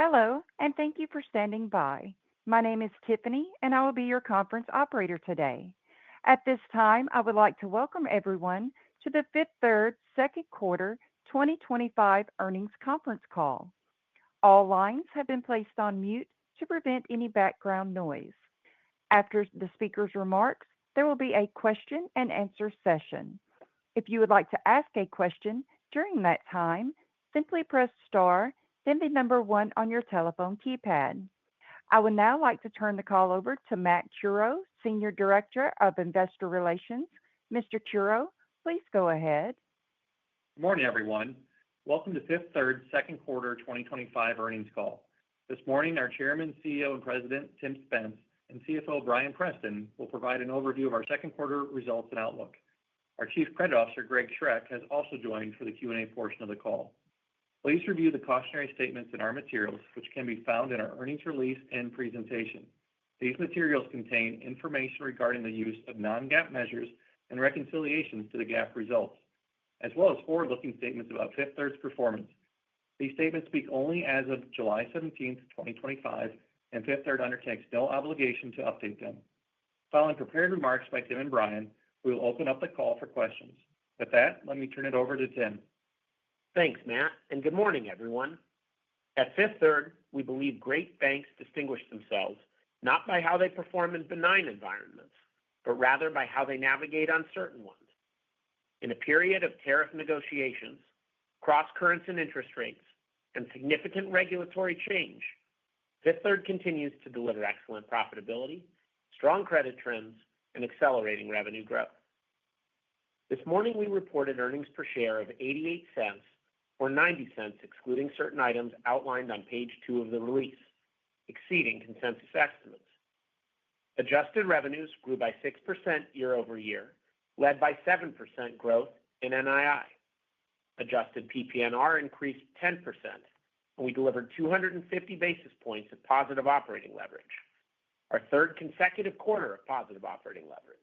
Hello, and thank you for standing by. My name is Tiffany, and I will be your conference operator today. At this time, I would like to welcome everyone to the Fifth Third Second Quarter 2025 Earnings Conference Call. All lines have been placed on mute to prevent any background noise. After the speaker's remarks, there will be a question and answer session. If you would like to ask a question during that time, simply press star, then the number one on your telephone keypad. I would now like to turn the call over to Matt Curoe, Senior Director of Investor Relations. Mr. Curoe, please go ahead. Good morning, everyone. Welcome to Fifth Third Second Quarter 2025 Earnings Call. This morning, our Chairman, CEO, and President, Tim Spence, and CFO, Brian Preston, will provide an overview of our second quarter results and outlook. Our Chief Credit Officer, Greg Schreck, has also joined for the Q&A portion of the call. Please review the cautionary statements in our materials, which can be found in our earnings release and presentation. These materials contain information regarding the use of non-GAAP measures and reconciliations to the GAAP results, as well as forward-looking statements about Fifth Third's performance. These statements speak only as of July 17, 2025, and Fifth Third undertakes no obligation to update them. Following prepared remarks by Tim and Brian, we will open up the call for questions. With that, let me turn it over to Tim. Thanks, Matt, and good morning, everyone. At Fifth Third, we believe great banks distinguish themselves not by how they perform in benign environments, but rather by how they navigate uncertain ones. In a period of tariff negotiations, cross-currents in interest rates, and significant regulatory change, Fifth Third continues to deliver excellent profitability, strong credit trends, and accelerating revenue growth. This morning, we reported earnings per share of $0.88 or $0.90, excluding certain items outlined on page 2 of the release, exceeding consensus estimates. Adjusted revenues grew by 6% year-over-year, led by 7% growth in NII. Adjusted PPNR increased 10%, and we delivered 250 basis points of positive operating leverage, our third consecutive quarter of positive operating leverage.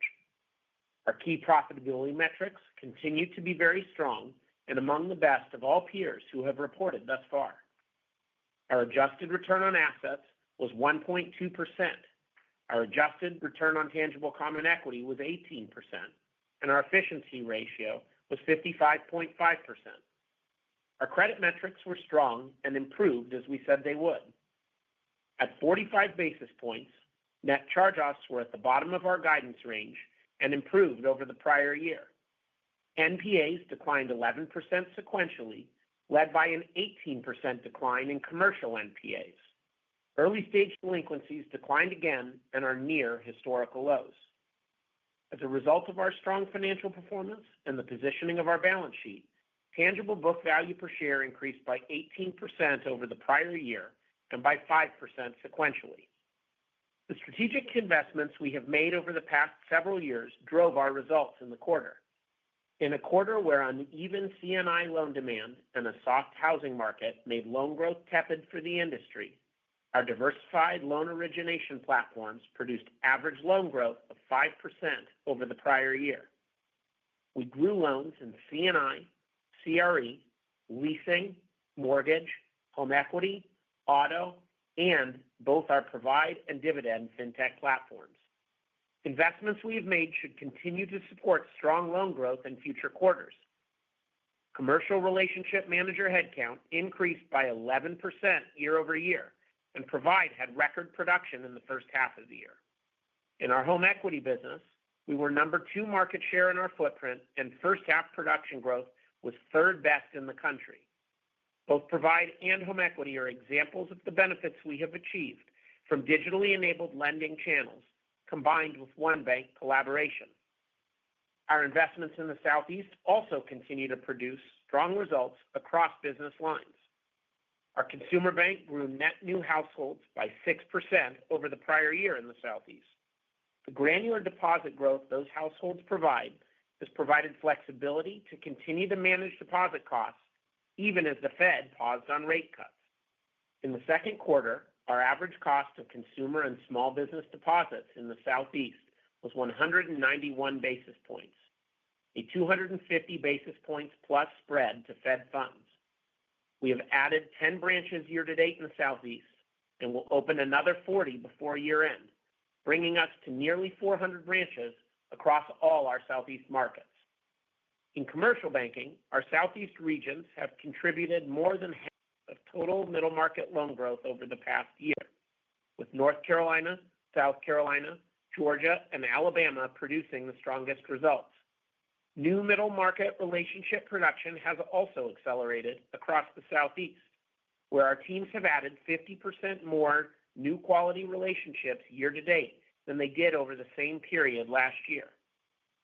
Our key profitability metrics continue to be very strong and among the best of all peers who have reported thus far. Our adjusted return on assets was 1.2%. Our adjusted return on tangible common equity was 18%, and our efficiency ratio was 55.5%. Our credit metrics were strong and improved as we said they would. At 45 basis points, net charge-offs were at the bottom of our guidance range and improved over the prior year. NPAs declined 11% sequentially, led by an 18% decline in commercial NPAs. Early-stage delinquencies declined again and are near historical lows. As a result of our strong financial performance and the positioning of our balance sheet, tangible book value per share increased by 18% over the prior year and by 5% sequentially. The strategic investments we have made over the past several years drove our results in the quarter. In a quarter where uneven C&I loan demand and a soft housing market made loan growth tepid for the industry, our diversified loan origination platforms produced average loan growth of 5% over the prior year. We grew loans in C&I, CRE, leasing, mortgage, home equity, auto, and both our Provide and Dividend fintech platforms. Investments we have made should continue to support strong loan growth in future quarters. Commercial relationship manager headcount increased by 11% year-over-year, and Provide had record production in the first half of the year. In our home equity business, we were number 2 market share in our footprint, and first half production growth was third best in the country. Both Provide and home equity are examples of the benefits we have achieved from digitally enabled lending channels combined with one bank collaboration. Our investments in the Southeast also continue to produce strong results across business lines. Our consumer bank grew net new households by 6% over the prior year in the Southeast. The granular deposit growth those households provide has provided flexibility to continue to manage deposit costs even as the Fed paused on rate cuts. In the second quarter, our average cost of consumer and small business deposits in the Southeast was 191 basis points, a 250 basis points plus spread to Fed funds. We have added 10 branches year to date in the Southeast and will open another 40 before year end, bringing us to nearly 400 branches across all our Southeast markets. In commercial banking, our Southeast regions have contributed more than half of total middle market loan growth over the past year, with North Carolina, South Carolina, Georgia, and Alabama producing the strongest results. New middle market relationship production has also accelerated across the Southeast, where our teams have added 50% more new quality relationships year to date than they did over the same period last year.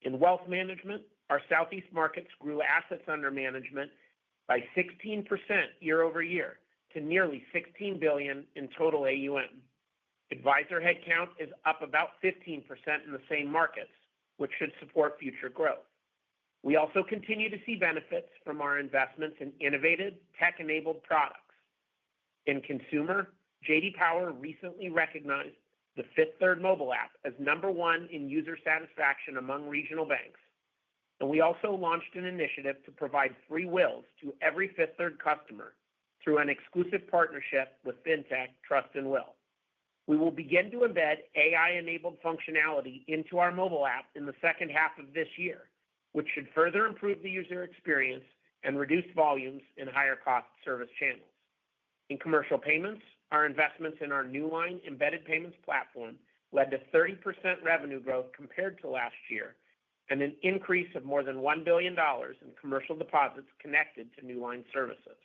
In wealth management, our Southeast markets grew assets under management by 16% year over year to nearly $16 billion in total AUM. Advisor headcount is up about 15% in the same markets, which should support future growth. We also continue to see benefits from our investments in innovative, tech-enabled products. In consumer, J.D. Power recently recognized the Fifth Third mobile app as #1 in user satisfaction among regional banks. And we also launched an initiative to provide free wills to every Fifth Third customer through an exclusive partnership with FinTech Trust and Will. We will begin to embed AI-enabled functionality into our mobile app in the second half of this year, which should further improve the user experience and reduce volumes in higher-cost service channels. In commercial payments, our investments in our Newline embedded payments platform led to 30% revenue growth compared to last year and an increase of more than $1 billion in commercial deposits connected to Newline services.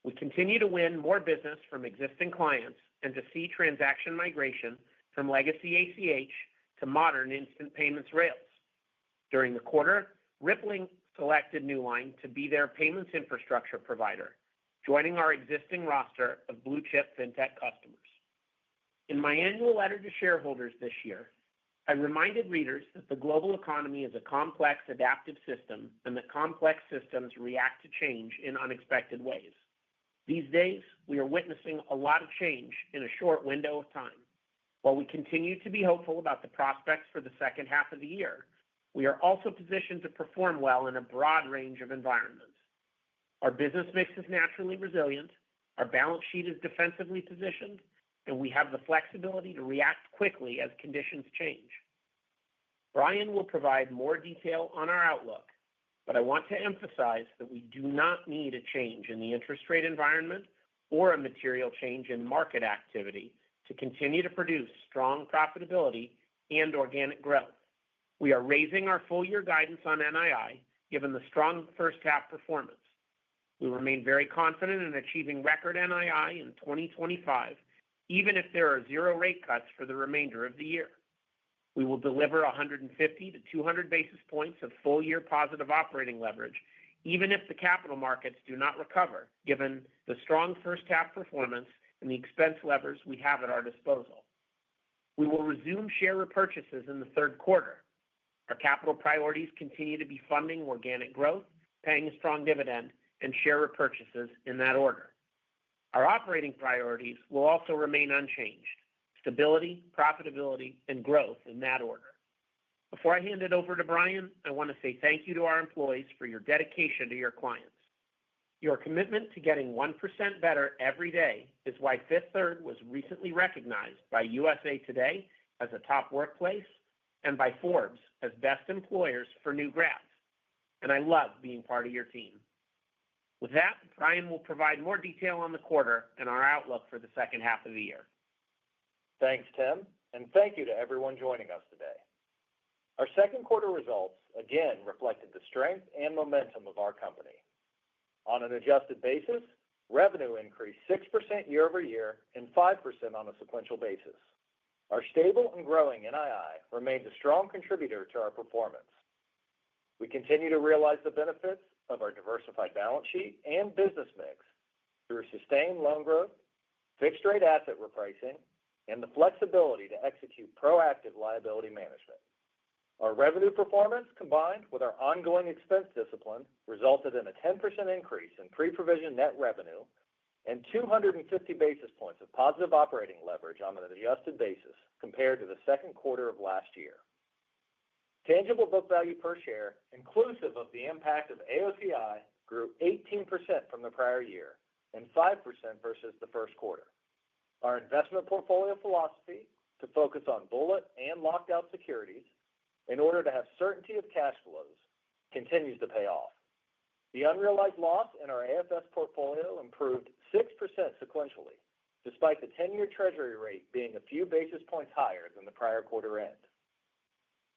We continue to win more business from existing clients and to see transaction migration from legacy ACH to modern instant payments rails. During the quarter, Rippling selected Newline to be their payments infrastructure provider, joining our existing roster of blue-chip fintech customers. In my annual letter to shareholders this year, I reminded readers that the global economy is a complex, adaptive system and that complex systems react to change in unexpected ways. These days, we are witnessing a lot of change in a short window of time. While we continue to be hopeful about the prospects for the second half of the year, we are also positioned to perform well in a broad range of environments. Our business mix is naturally resilient, our balance sheet is defensively positioned, and we have the flexibility to react quickly as conditions change. Brian will provide more detail on our outlook, but I want to emphasize that we do not need a change in the interest rate environment or a material change in market activity to continue to produce strong profitability and organic growth. We are raising our full-year guidance on NII, given the strong first-half performance. We remain very confident in achieving record NII in 2025, even if there are 0 rate cuts for the remainder of the year. We will deliver 150 to 200 basis points of full-year positive operating leverage, even if the capital markets do not recover, given the strong first-half performance and the expense levers we have at our disposal. We will resume share repurchases in the third quarter. Our capital priorities continue to be funding organic growth, paying a strong dividend, and share repurchases in that order. Our operating priorities will also remain unchanged: stability, profitability, and growth in that order. Before I hand it over to Brian, I want to say thank you to our employees for your dedication to your clients. Your commitment to getting 1% better every day is why Fifth Third was recently recognized by USA Today as a top workplace and by Forbes as best employers for new grads. And I love being part of your team. With that, Brian will provide more detail on the quarter and our outlook for the second half of the year. Thanks, Tim, and thank you to everyone joining us today. Our second quarter results again reflected the strength and momentum of our company. On an adjusted basis, revenue increased 6% year over year and 5% on a sequential basis. Our stable and growing NII remains a strong contributor to our performance. We continue to realize the benefits of our diversified balance sheet and business mix through sustained loan growth, fixed-rate asset repricing, and the flexibility to execute proactive liability management. Our revenue performance, combined with our ongoing expense discipline, resulted in a 10% increase in pre-provision net revenue and 250 basis points of positive operating leverage on an adjusted basis compared to the second quarter of last year. Tangible book value per share, inclusive of the impact of AOCI grew 18% from the prior year and 5% versus the first quarter. Our investment portfolio philosophy to focus on bullet and locked out securities in order to have certainty of cash flows continues to pay off. The unrealized loss in our AFS portfolio improved 6% sequentially, despite the 10-year Treasury rate being a few basis points higher than the prior quarter end.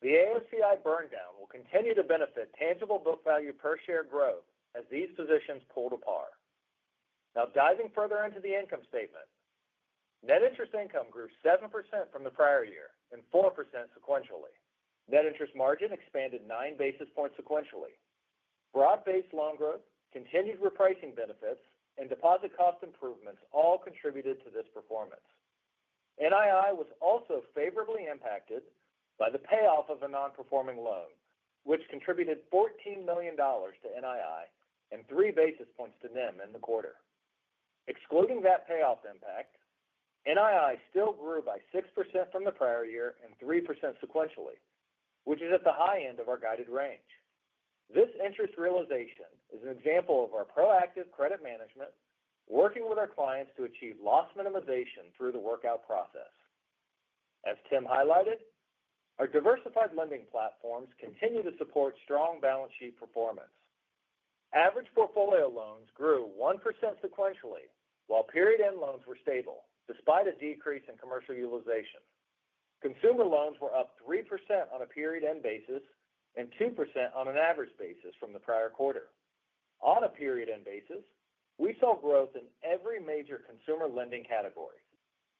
The AOCI burn down will continue to benefit tangible book value per share growth as these positions pull to par. Now, diving further into the income statement, net interest income grew 7% from the prior year and 4% sequentially. Net interest margin expanded 9 basis points sequentially. Broad-based loan growth, continued repricing benefits, and deposit cost improvements all contributed to this performance. NII was also favorably impacted by the payoff of a non-performing loan, which contributed $14 million to NII and 3 basis points to NIM in the quarter. Excluding that payoff impact, NII still grew by 6% from the prior year and 3% sequentially, which is at the high end of our guided range. This interest realization is an example of our proactive credit management, working with our clients to achieve loss minimization through the workout process. As Tim highlighted, our diversified lending platforms continue to support strong balance sheet performance. Average portfolio loans grew 1% sequentially, while period-end loans were stable, despite a decrease in commercial utilization. Consumer loans were up 3% on a period-end basis and 2% on an average basis from the prior quarter. On a period-end basis, we saw growth in every major consumer lending category,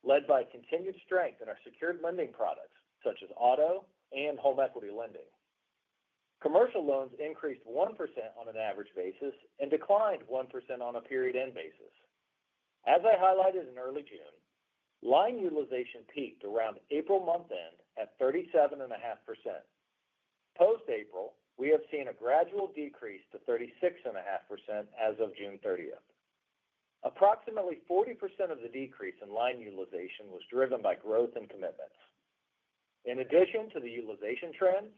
led by continued strength in our secured lending products, such as auto and home equity lending. Commercial loans increased 1% on an average basis and declined 1% on a period-end basis. As I highlighted in early June, line utilization peaked around April month-end at 37.5%. Post-April, we have seen a gradual decrease to 36.5% as of June 30th. Approximately 40% of the decrease in line utilization was driven by growth in commitments. In addition to the utilization trends,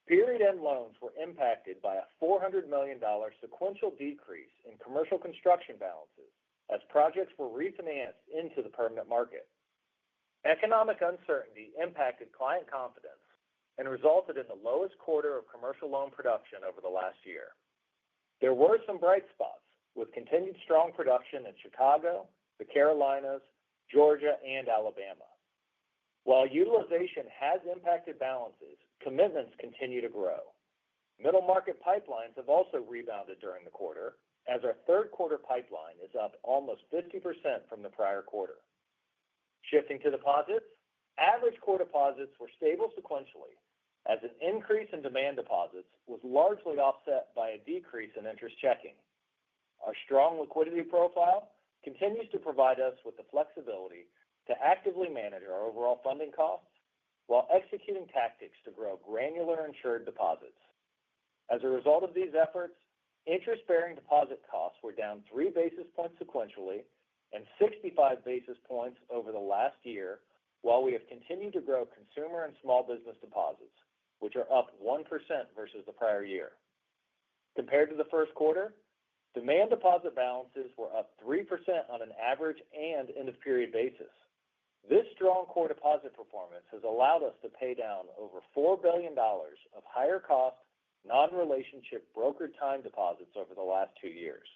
period-end loans were impacted by a $400 million sequential decrease in commercial construction balances as projects were refinanced into the permanent market. Economic uncertainty impacted client confidence and resulted in the lowest quarter of commercial loan production over the last year. There were some bright spots, with continued strong production in Chicago, the Carolinas, Georgia, and Alabama. While utilization has impacted balances, commitments continue to grow. Middle market pipelines have also rebounded during the quarter, as our third quarter pipeline is up almost 50% from the prior quarter. Shifting to deposits, average core deposits were stable sequentially, as an increase in demand deposits was largely offset by a decrease in interest checking. Our strong liquidity profile continues to provide us with the flexibility to actively manage our overall funding costs while executing tactics to grow granular insured deposits. As a result of these efforts, interest-bearing deposit costs were down 3 basis points sequentially and 65 basis points over the last year, while we have continued to grow consumer and small business deposits, which are up 1% versus the prior year. Compared to the first quarter, demand deposit balances were up 3% on an average and end-of-period basis. This strong core deposit performance has allowed us to pay down over $4 billion of higher-cost, non-relationship brokered time deposits over the last 2 years.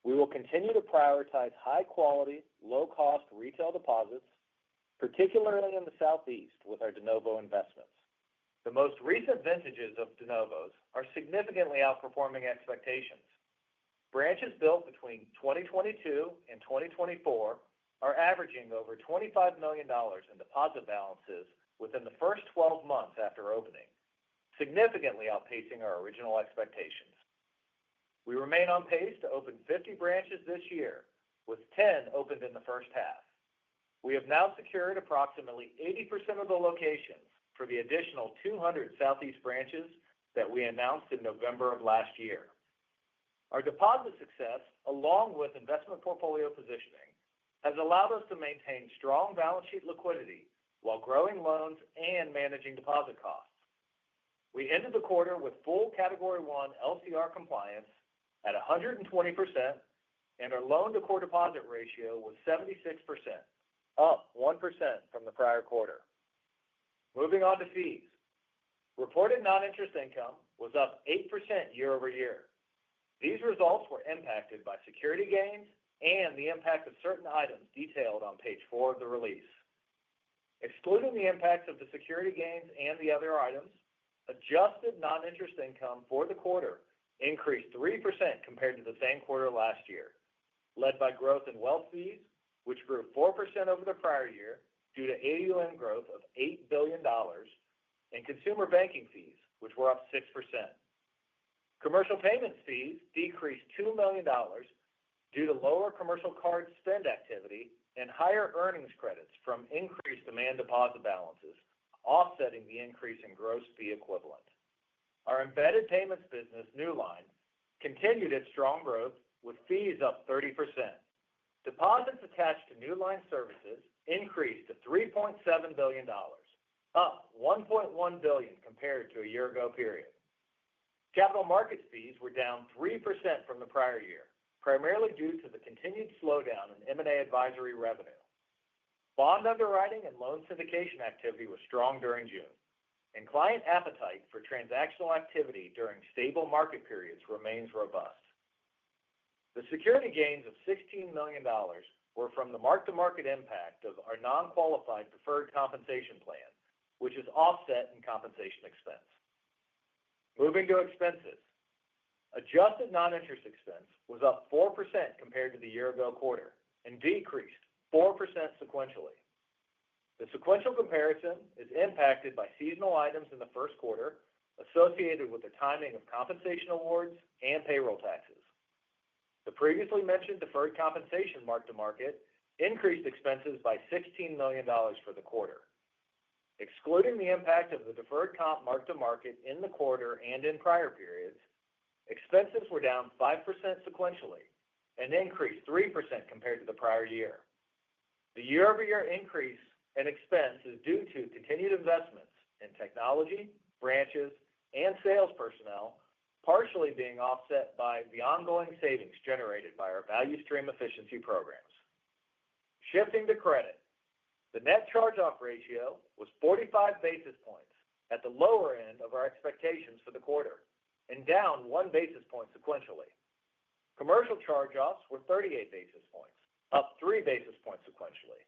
We will continue to prioritize high-quality, low-cost retail deposits, particularly in the Southeast with our de novo investments. The most recent vintages of de novos are significantly outperforming expectations. Branches built between 2022 and 2024 are averaging over $25 million in deposit balances within the first 12 months after opening, significantly outpacing our original expectations. We remain on pace to open 50 branches this year, with 10 opened in the first half. We have now secured approximately 80% of the locations for the additional 200 Southeast branches that we announced in November of last year. Our deposit success, along with investment portfolio positioning, has allowed us to maintain strong balance sheet liquidity while growing loans and managing deposit costs. We ended the quarter with full Category 1 LCR compliance at 120%, and our loan-to-core deposit ratio was 76%, up 1% from the prior quarter. Moving on to fees. Reported non-interest income was up 8% year over year. These results were impacted by security gains and the impact of certain items detailed on page 4 of the release. Excluding the impacts of the security gains and the other items, adjusted non-interest income for the quarter increased 3% compared to the same quarter last year, led by growth in wealth fees, which grew 4% over the prior year due to AUM growth of $8 billion, and consumer banking fees, which were up 6%. Commercial payments fees decreased $2 million due to lower commercial card spend activity and higher earnings credits from increased demand deposit balances, offsetting the increase in gross fee equivalent. Our embedded payments business, Newline, continued its strong growth with fees up 30%. Deposits attached to Newline services increased to $3.7 billion, up $1.1 billion compared to a year ago period. Capital markets fees were down 3% from the prior year, primarily due to the continued slowdown in M&A advisory revenue. Bond underwriting and loan syndication activity was strong during June, and client appetite for transactional activity during stable market periods remains robust. The security gains of $16 million were from the mark-to-market impact of our non-qualified deferred compensation plan, which is offset in compensation expense. Moving to expenses. Adjusted non-interest expense was up 4% compared to the year-ago quarter and decreased 4% sequentially. The sequential comparison is impacted by seasonal items in the first quarter associated with the timing of compensation awards and payroll taxes. The previously mentioned deferred compensation mark-to-market increased expenses by $16 million for the quarter. Excluding the impact of the deferred comp mark-to-market in the quarter and in prior periods, expenses were down 5% sequentially and increased 3% compared to the prior year. The year-over-year increase in expense is due to continued investments in technology, branches, and sales personnel, partially being offset by the ongoing savings generated by our value stream efficiency programs. Shifting to credit, the net charge-off ratio was 45 basis points at the lower end of our expectations for the quarter and down 1 basis point sequentially. Commercial charge-offs were 38 basis points, up 3 basis points sequentially.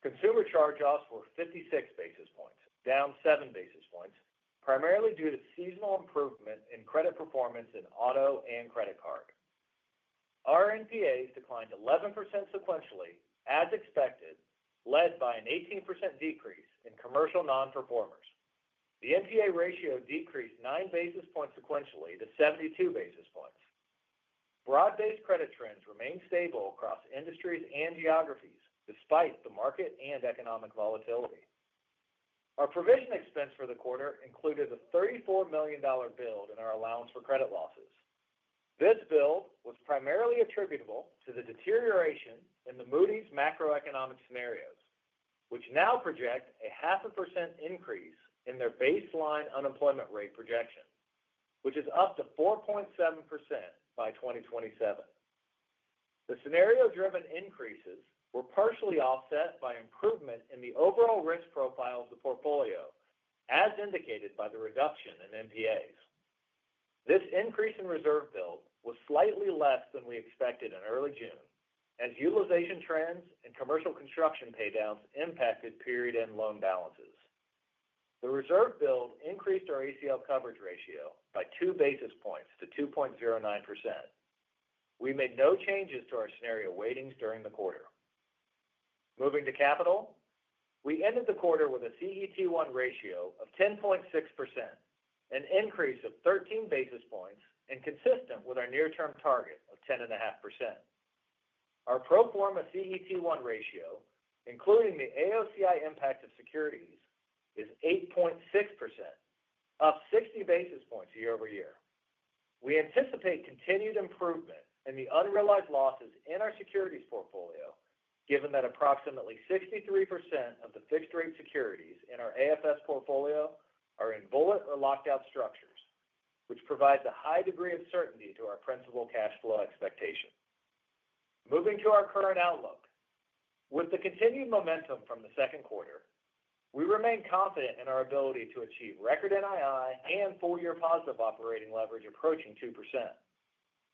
Consumer charge-offs were 56 basis points, down 7 basis points, primarily due to seasonal improvement in credit performance in auto and credit card. Our NPAs declined 11% sequentially, as expected, led by an 18% decrease in commercial non-performers. The NPA ratio decreased 9 basis points sequentially to 72 basis points. Broad-based credit trends remain stable across industries and geographies, despite the market and economic volatility. Our provision expense for the quarter included a $34 million build in our allowance for credit losses. This build was primarily attributable to the deterioration in the Moody's macroeconomic scenarios, which now project a 0.5% increase in their baseline unemployment rate projection, which is up to 4.7% by 2027. The scenario-driven increases were partially offset by improvement in the overall risk profile of the portfolio, as indicated by the reduction in NPAs. This increase in reserve build was slightly less than we expected in early June, as utilization trends and commercial construction paydowns impacted period-end loan balances. The reserve build increased our ACL coverage ratio by 2 basis points to 2.09%. We made no changes to our scenario weightings during the quarter. Moving to capital, we ended the quarter with a CET1 ratio of 10.6%, an increase of 13 basis points and consistent with our near-term target of 10.5%. Our pro forma CET1 ratio, including the AOCI impact of securities, is 8.6%, up 60 basis points year over year. We anticipate continued improvement in the unrealized losses in our securities portfolio, given that approximately 63% of the fixed-rate securities in our AFS portfolio are in bullet or locked-out structures, which provides a high degree of certainty to our principal cash flow expectation. Moving to our current outlook, with the continued momentum from the second quarter, we remain confident in our ability to achieve record NII and full-year positive operating leverage approaching 2%.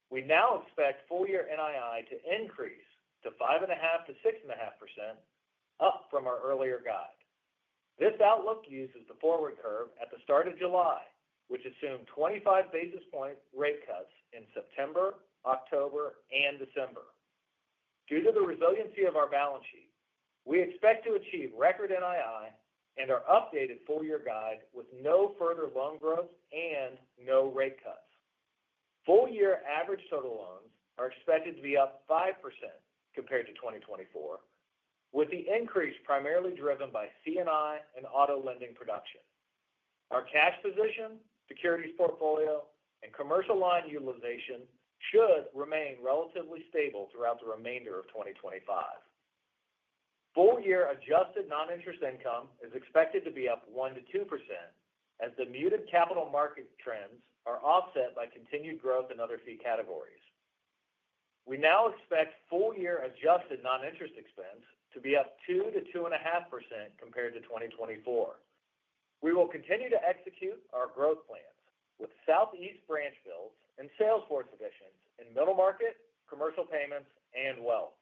We now expect full-year NII to increase to 5.5% to 6.5%, up from our earlier guide. This outlook uses the forward curve at the start of July, which assumed 25 basis point rate cuts in September, October, and December. Due to the resiliency of our balance sheet, we expect to achieve record NII and our updated full-year guide with no further loan growth and no rate cuts. Full-year average total loans are expected to be up 5% compared to 2024, with the increase primarily driven by C&I and auto lending production. Our cash position, securities portfolio, and commercial line utilization should remain relatively stable throughout the remainder of 2025. Full-year adjusted non-interest income is expected to be up 1% to 2% as the muted capital market trends are offset by continued growth in other fee categories. We now expect full-year adjusted non-interest expense to be up 2% to 2.5% compared to 2024. We will continue to execute our growth plans with Southeast branch builds and sales force additions in middle market, commercial payments, and wealth.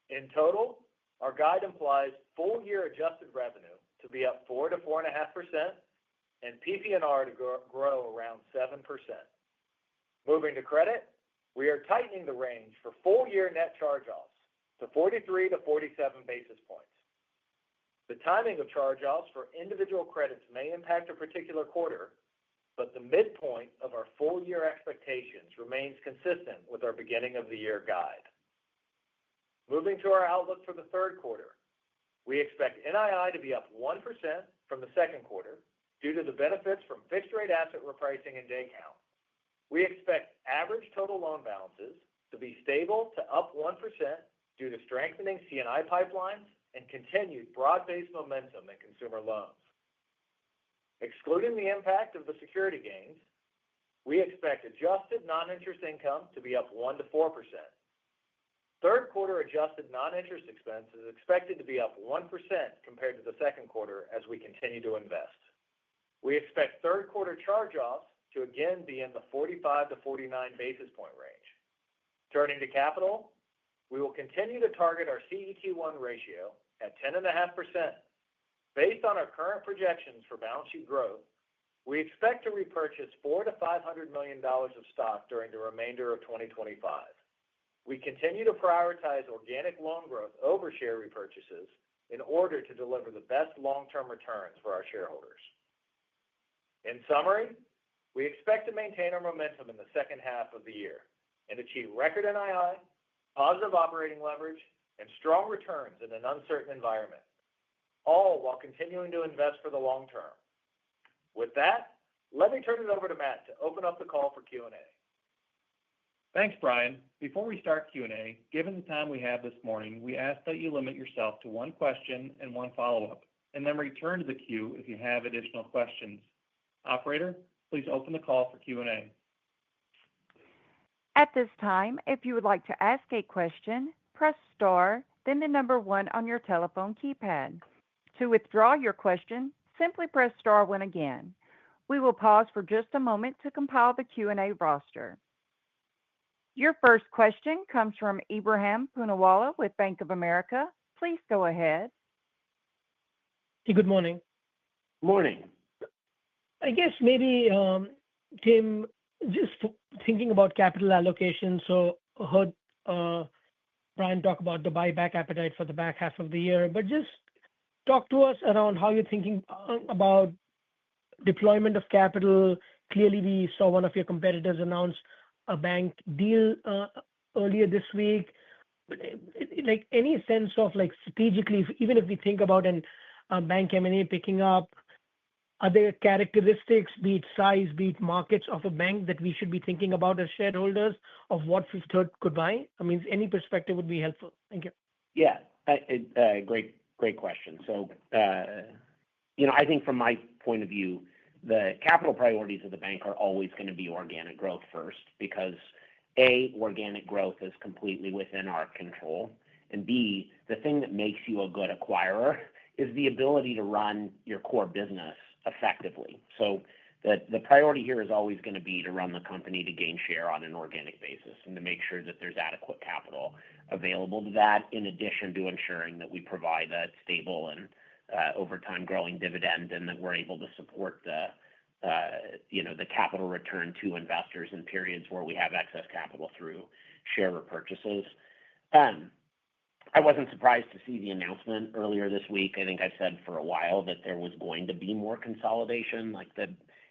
In total, our guide implies full-year adjusted revenue to be up 4% to 4.5% and PPNR to grow around 7%. Moving to credit, we are tightening the range for full-year net charge-offs to 43 to 47 basis points. The timing of charge-offs for individual credits may impact a particular quarter, but the midpoint of our full-year expectations remains consistent with our beginning of the year guide. Moving to our outlook for the third quarter, we expect NII to be up 1% from the second quarter due to the benefits from fixed-rate asset repricing and day count. We expect average total loan balances to be stable to up 1% due to strengthening C&I pipelines and continued broad-based momentum in consumer loans. Excluding the impact of the security gains, we expect adjusted non-interest income to be up 1% to 4%. Third quarter adjusted non-interest expense is expected to be up 1% compared to the second quarter as we continue to invest. We expect third quarter charge-offs to again be in the 45 to 49 basis point range. Turning to capital, we will continue to target our CET1 ratio at 10.5%. Based on our current projections for balance sheet growth, we expect to repurchase $400 to $500 million of stock during the remainder of 2025. We continue to prioritize organic loan growth over share repurchases in order to deliver the best long-term returns for our shareholders. In summary, we expect to maintain our momentum in the second half of the year and achieve record NII, positive operating leverage, and strong returns in an uncertain environment, all while continuing to invest for the long term. With that, let me turn it over to Matt to open up the call for Q&A. Thanks, Brian. Before we start Q&A, given the time we have this morning, we ask that you limit yourself to one question and one follow-up, and then return to the queue if you have additional questions. Operator, please open the call for Q&A. At this time, if you would like to ask a question, press star, then the number one on your telephone keypad. To withdraw your question, simply press star one again. We will pause for just a moment to compile the Q&A roster. Your first question comes from Ebrahim Poonawala with Bank of America. Please go ahead. Hey, good morning. Morning. I guess maybe, Tim, just thinking about capital allocation. So I heard Brian talk about the buyback appetite for the back half of the year, but just talk to us around how you're thinking about deployment of capital. Clearly, we saw one of your competitors announce a bank deal earlier this week. Like any sense of strategically, even if we think about a bank M&A picking up, are there characteristics, be it size, be it markets of a bank that we should be thinking about as shareholders of what Fifth Third could buy? I mean, any perspective would be helpful. Thank you. Yeah, great question. So, I I think from my point of view, the capital priorities of the bank are always going to be organic growth first because A, organic growth is completely within our control, and B, the thing that makes you a good acquirer is the ability to run your core business effectively. So the priority here is always going to be to run the company to gain share on an organic basis and to make sure that there's adequate capital available to that, in addition to ensuring that we provide a stable and over time growing dividend and that we're able to support the capital return to investors in periods where we have excess capital through share repurchases. I wasn't surprised to see the announcement earlier this week. I think I've said for a while that there was going to be more consolidation. I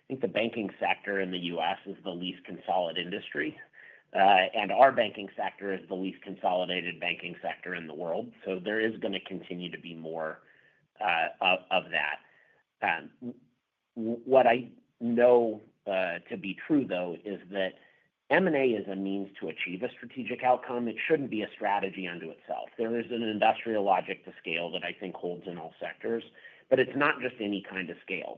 think the banking sector in the U.S. is the least consolidated industry, and our banking sector is the least consolidated banking sector in the world. So there is going to continue to be more of that. What I know to be true, though, is that M&A is a means to achieve a strategic outcome. It shouldn't be a strategy unto itself. There is an industrial logic to scale that I think holds in all sectors, but it's not just any kind of scale.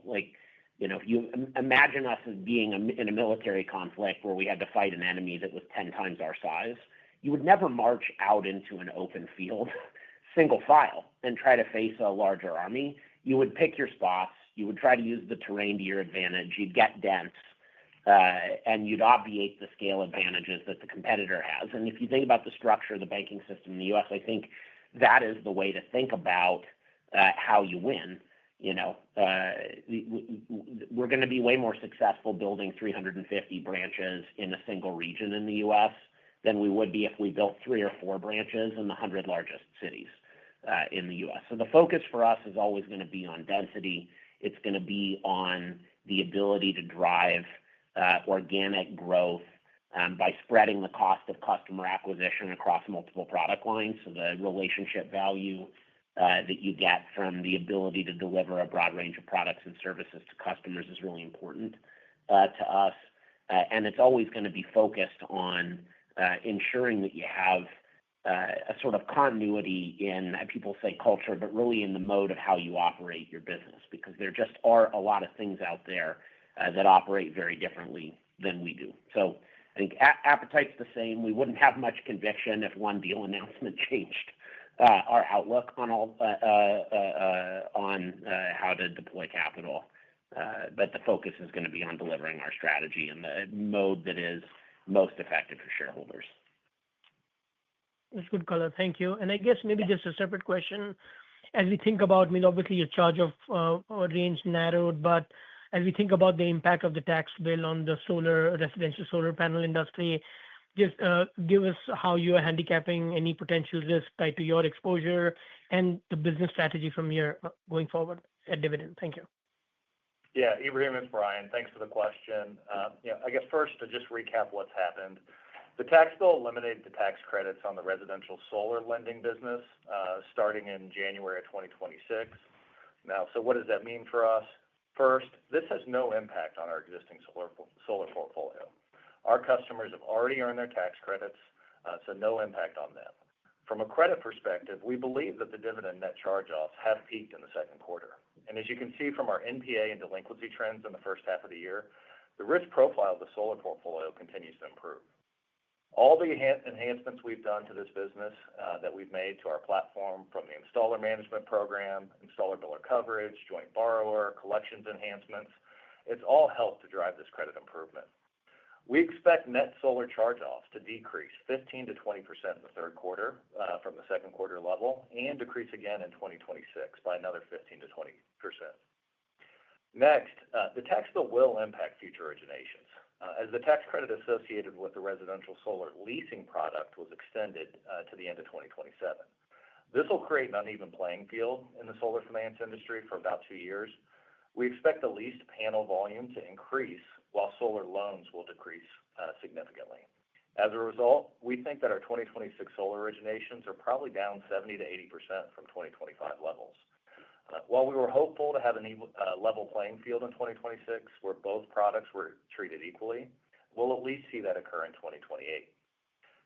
If you imagine us as being in a military conflict where we had to fight an enemy that was 10 times our size, you would never march out into an open field single file and try to face a larger army. You would pick your spots. You would try to use the terrain to your advantage. You'd get dense. And you'd obviate the scale advantages that the competitor has. And if you think about the structure of the banking system in the U.S., I think that is the way to think about how you win. We're going to be way more successful building 350 branches in a single region in the U.S. than we would be if we built 3 or 4 branches in the 100 largest cities in the U.S. So the focus for us is always going to be on density. It's going to be on the ability to drive organic growth by spreading the cost of customer acquisition across multiple product lines. So the relationship value that you get from the ability to deliver a broad range of products and services to customers is really important to us. And it's always going to be focused on ensuring that you have a sort of continuity in, people say culture, but really in the mode of how you operate your business, because there just are a lot of things out there that operate very differently than we do. So I think appetite's the same. We wouldn't have much conviction if one deal announcement changed our outlook on how to deploy capital. But the focus is going to be on delivering our strategy in the mode that is most effective for shareholders. That's good color. Thank you. And I guess maybe just a separate question. As we think about, obviously your charge of range narrowed, but as we think about the impact of the tax bill on the residential solar panel industry, just give us how you are handicapping any potential risk tied to your exposure and the business strategy from here going forward at Dividend. Thank you. Yeah, Ibrahim, it's Brian. Thanks for the question. I guess first to just recap what's happened. The tax bill eliminated the tax credits on the residential solar lending business starting in January of 2026. Now, so what does that mean for us? First, this has no impact on our existing solar portfolio. Our customers have already earned their tax credits, so no impact on them. From a credit perspective, we believe that the Dividend net charge-offs have peaked in the second quarter. And as you can see from our NPA and delinquency trends in the first half of the year, the risk profile of the solar portfolio continues to improve. All the enhancements we've done to this business that we've made to our platform, from the installer management program, installer biller coverage, joint borrower, collections enhancements, it's all helped to drive this credit improvement. We expect net solar charge-offs to decrease 15 to 20% in the third quarter from the second quarter level and decrease again in 2026 by another 15 to 20%. Next, the tax bill will impact future originations. As the tax credit associated with the residential solar leasing product was extended to the end of 2027. This will create an uneven playing field in the solar finance industry for about 2 years. We expect the leased panel volume to increase while solar loans will decrease significantly. As a result, we think that our 2026 solar originations are probably down 70 to 80% from 2025 levels. While we were hopeful to have a level playing field in 2026 where both products were treated equally, we'll at least see that occur in 2028.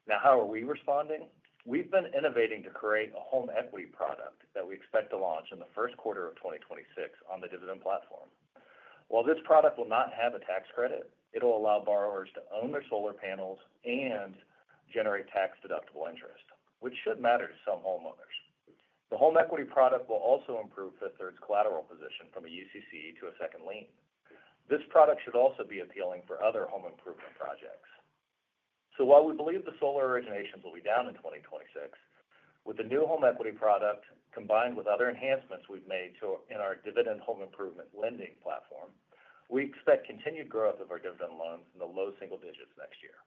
Now, how are we responding? We've been innovating to create a home equity product that we expect to launch in the first quarter of 2026 on the Dividend platform. While this product will not have a tax credit, it'll allow borrowers to own their solar panels and generate tax-deductible interest, which should matter to some homeowners. The home equity product will also improve Fifth Third's collateral position from a UCC to a second lien. This product should also be appealing for other home improvement projects. So while we believe the solar originations will be down in 2026, with the new home equity product combined with other enhancements we've made in our Dividend home improvement lending platform, we expect continued growth of our Dividend loans in the low single digits next year.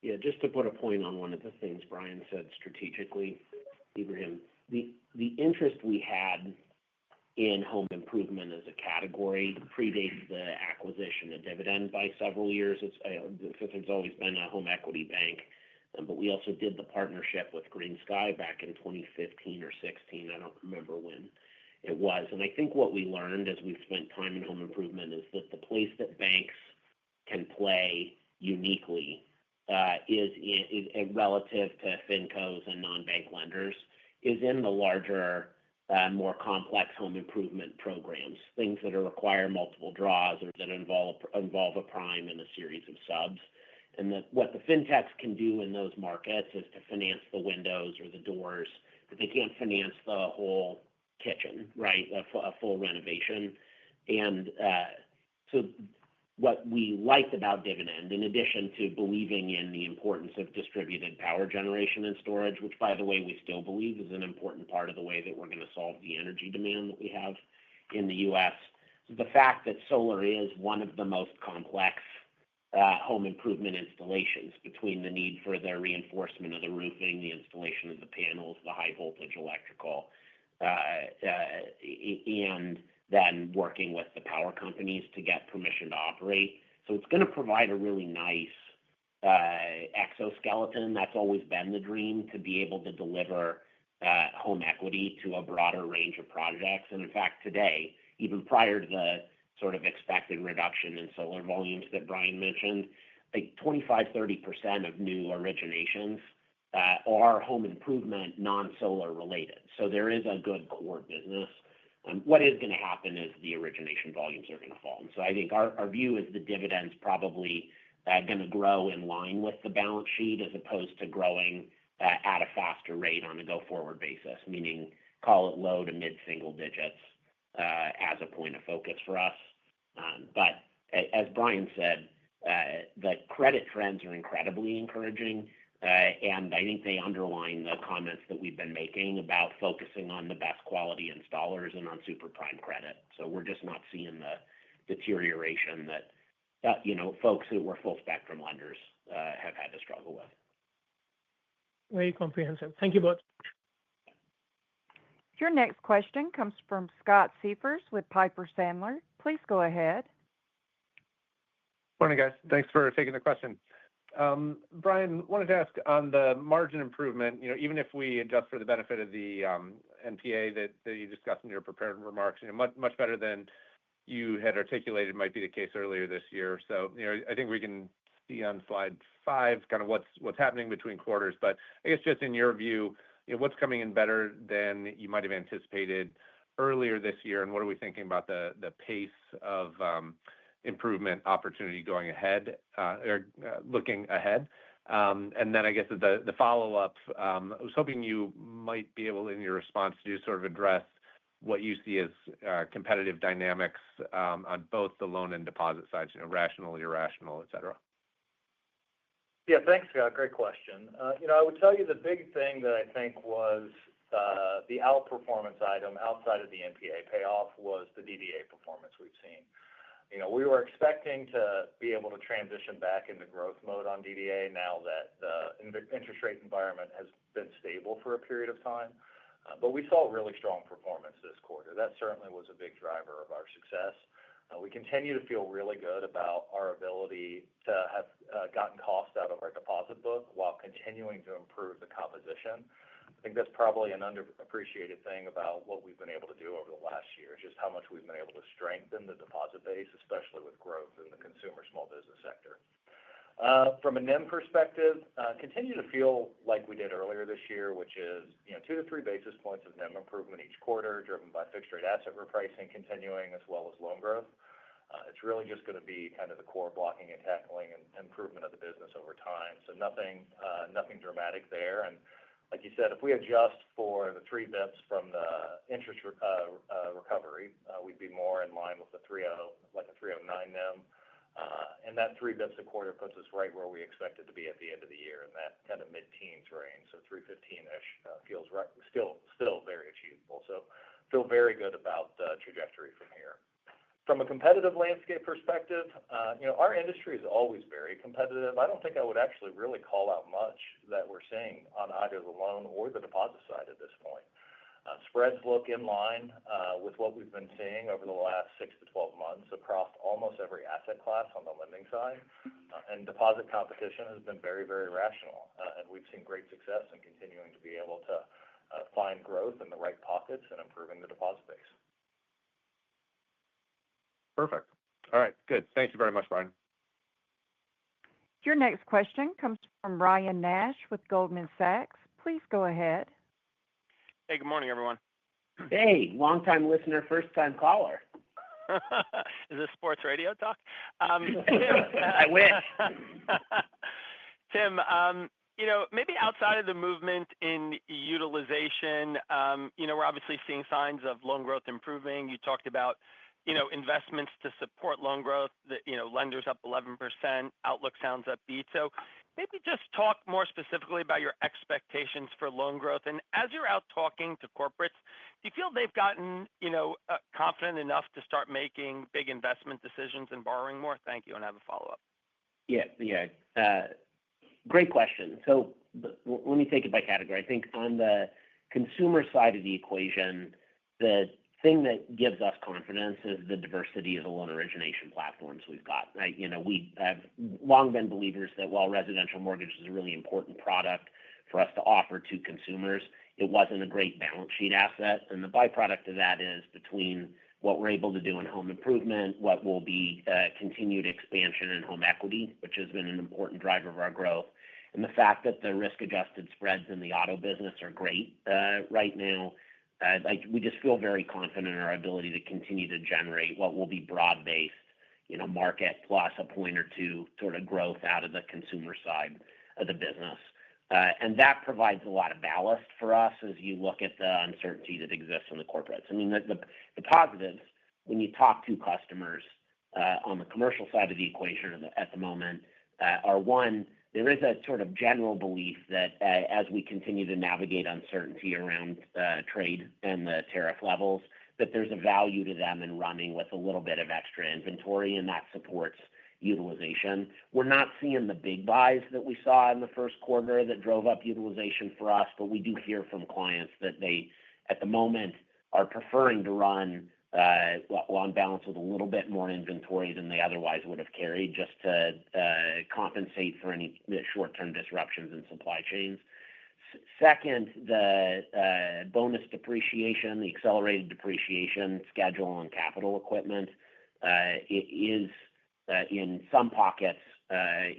Yeah, just to put a point on one of the things Brian said strategically, Ibrahim, the interest we had in home improvement as a category predates the acquisition of Dividend by several years. Fifth Third's always been a home equity bank, but we also did the partnership with Green Sky back in 2015 or 16. I don't remember when it was. And I think what we learned as we've spent time in home improvement is that the place that banks can play uniquely is relative to FinCos and non-bank lenders is in the larger, more complex home improvement programs, things that require multiple draws or that involve a prime and a series of subs. And what the fintechs can do in those markets is to finance the windows or the doors, but they can't finance the whole kitchen, right? A full renovation. And so what we liked about Dividend, in addition to believing in the importance of distributed power generation and storage, which, by the way, we still believe is an important part of the way that we're going to solve the energy demand that we have in the U.S., the fact that solar is one of the most complex home improvement installations, between the need for the reinforcement of the roofing, the installation of the panels, the high voltage electrical, and then working with the power companies to get permission to operate. So it's going to provide a really nice exoskeleton. That's always been the dream, to be able to deliver home equity to a broader range of projects. And in fact, today, even prior to the sort of expected reduction in solar volumes that Brian mentioned, like 25-30% of new originations are home improvement, non-solar related. So there is a good core business. What is going to happen is the origination volumes are going to fall. And so I think our view is the Dividend's probably going to grow in line with the balance sheet as opposed to growing at a faster rate on a go-forward basis, meaning call it low to mid-single digits as a point of focus for us. But as Brian said, the credit trends are incredibly encouraging, and I think they underline the comments that we've been making about focusing on the best quality installers and on super prime credit. So we're just not seeing the deterioration that folks who were full spectrum lenders have had to struggle with. Very comprehensive. Thank you both. Your next question comes from Scott Siefers with Piper Sandler. Please go ahead. Morning, guys. Thanks for taking the question. Brian, wanted to ask on the margin improvement, even if we adjust for the benefit of the NPA that you discussed in your prepared remarks, much better than you had articulated might be the case earlier this year. So, I think we can see on slide 5 kind of what's happening between quarters. But I guess just in your view, what's coming in better than you might have anticipated earlier this year, and what are we thinking about the pace of improvement opportunity going ahead or looking ahead? And then I guess the follow-up, I was hoping you might be able, in your response, to sort of address what you see as competitive dynamics on both the loan and deposit sides, rational, irrational, et cetera. Yeah, thanks, Scott. Great question. I would tell you the big thing that I think was the outperformance item outside of the NPA payoff was the DDA performance we've seen. We were expecting to be able to transition back into growth mode on DDA now that the interest rate environment has been stable for a period of time. But we saw really strong performance this quarter. That certainly was a big driver of our success. We continue to feel really good about our ability to have gotten cost out of our deposit book while continuing to improve the composition. I think that's probably an underappreciated thing about what we've been able to do over the last year, just how much we've been able to strengthen the deposit base, especially with growth in the consumer small business sector. From a NIM perspective, continue to feel like we did earlier this year, which is 2 to 3 basis points of NIM improvement each quarter, driven by fixed rate asset repricing continuing as well as loan growth. It's really just going to be kind of the core blocking and tackling and improvement of the business over time. So nothing dramatic there. And like you said, if we adjust for the 3 bips from the interest recovery, we'd be more in line with the 3.0, like a 3.09 NIM. And that 3 bips a quarter puts us right where we expect it to be at the end of the year in that kind of mid-teens range. So 315-ish feels right, still very achievable. So feel very good about the trajectory from here. From a competitive landscape perspective, our industry is always very competitive. I don't think I would actually really call out much that we're seeing on either the loan or the deposit side at this point. Spreads look in line with what we've been seeing over the last 6 to 12 months across almost every asset class on the lending side. And deposit competition has been very, very rational. And we've seen great success in continuing to be able to find growth in the right pockets and improving the deposit base. Perfect. All right, good. Thank you very much, Brian. Your next question comes from Ryan Nash with Goldman Sachs. Please go ahead. Hey, good morning, everyone. Hey, long-time listener, first-time caller. Is this sports radio talk? I wish. Tim, maybe outside of the movement in utilization, we're obviously seeing signs of loan growth improving. You talked about, investments to support loan growth, lenders up 11%, outlook sounds upbeat. So maybe just talk more specifically about your expectations for loan growth. And as you're out talking to corporates, do you feel they've gotten, confident enough to start making big investment decisions and borrowing more? Thank you, and I have a follow-up. Yeah. Great question. So let me take it by category. I think on the consumer side of the equation, the thing that gives us confidence is the diversity of the loan origination platforms we've got. We have long been believers that while residential mortgage is a really important product for us to offer to consumers, it wasn't a great balance sheet asset. And the byproduct of that is between what we're able to do in home improvement, what will be continued expansion in home equity, which has been an important driver of our growth, and the fact that the risk-adjusted spreads in the auto business are great right now. We just feel very confident in our ability to continue to generate what will be broad-based, market plus a point or two sort of growth out of the consumer side of the business. And that provides a lot of ballast for us as you look at the uncertainty that exists in the corporates. I mean, the positives, when you talk to customers on the commercial side of the equation at the moment, are one, there is a sort of general belief that as we continue to navigate uncertainty around trade and the tariff levels, that there's a value to them in running with a little bit of extra inventory, and that supports utilization. We're not seeing the big buys that we saw in the first quarter that drove up utilization for us, but we do hear from clients that they, at the moment, are preferring to run on balance with a little bit more inventory than they otherwise would have carried, just to compensate for any short-term disruptions in supply chains. Second, the bonus depreciation, the accelerated depreciation schedule on capital equipment is in some pockets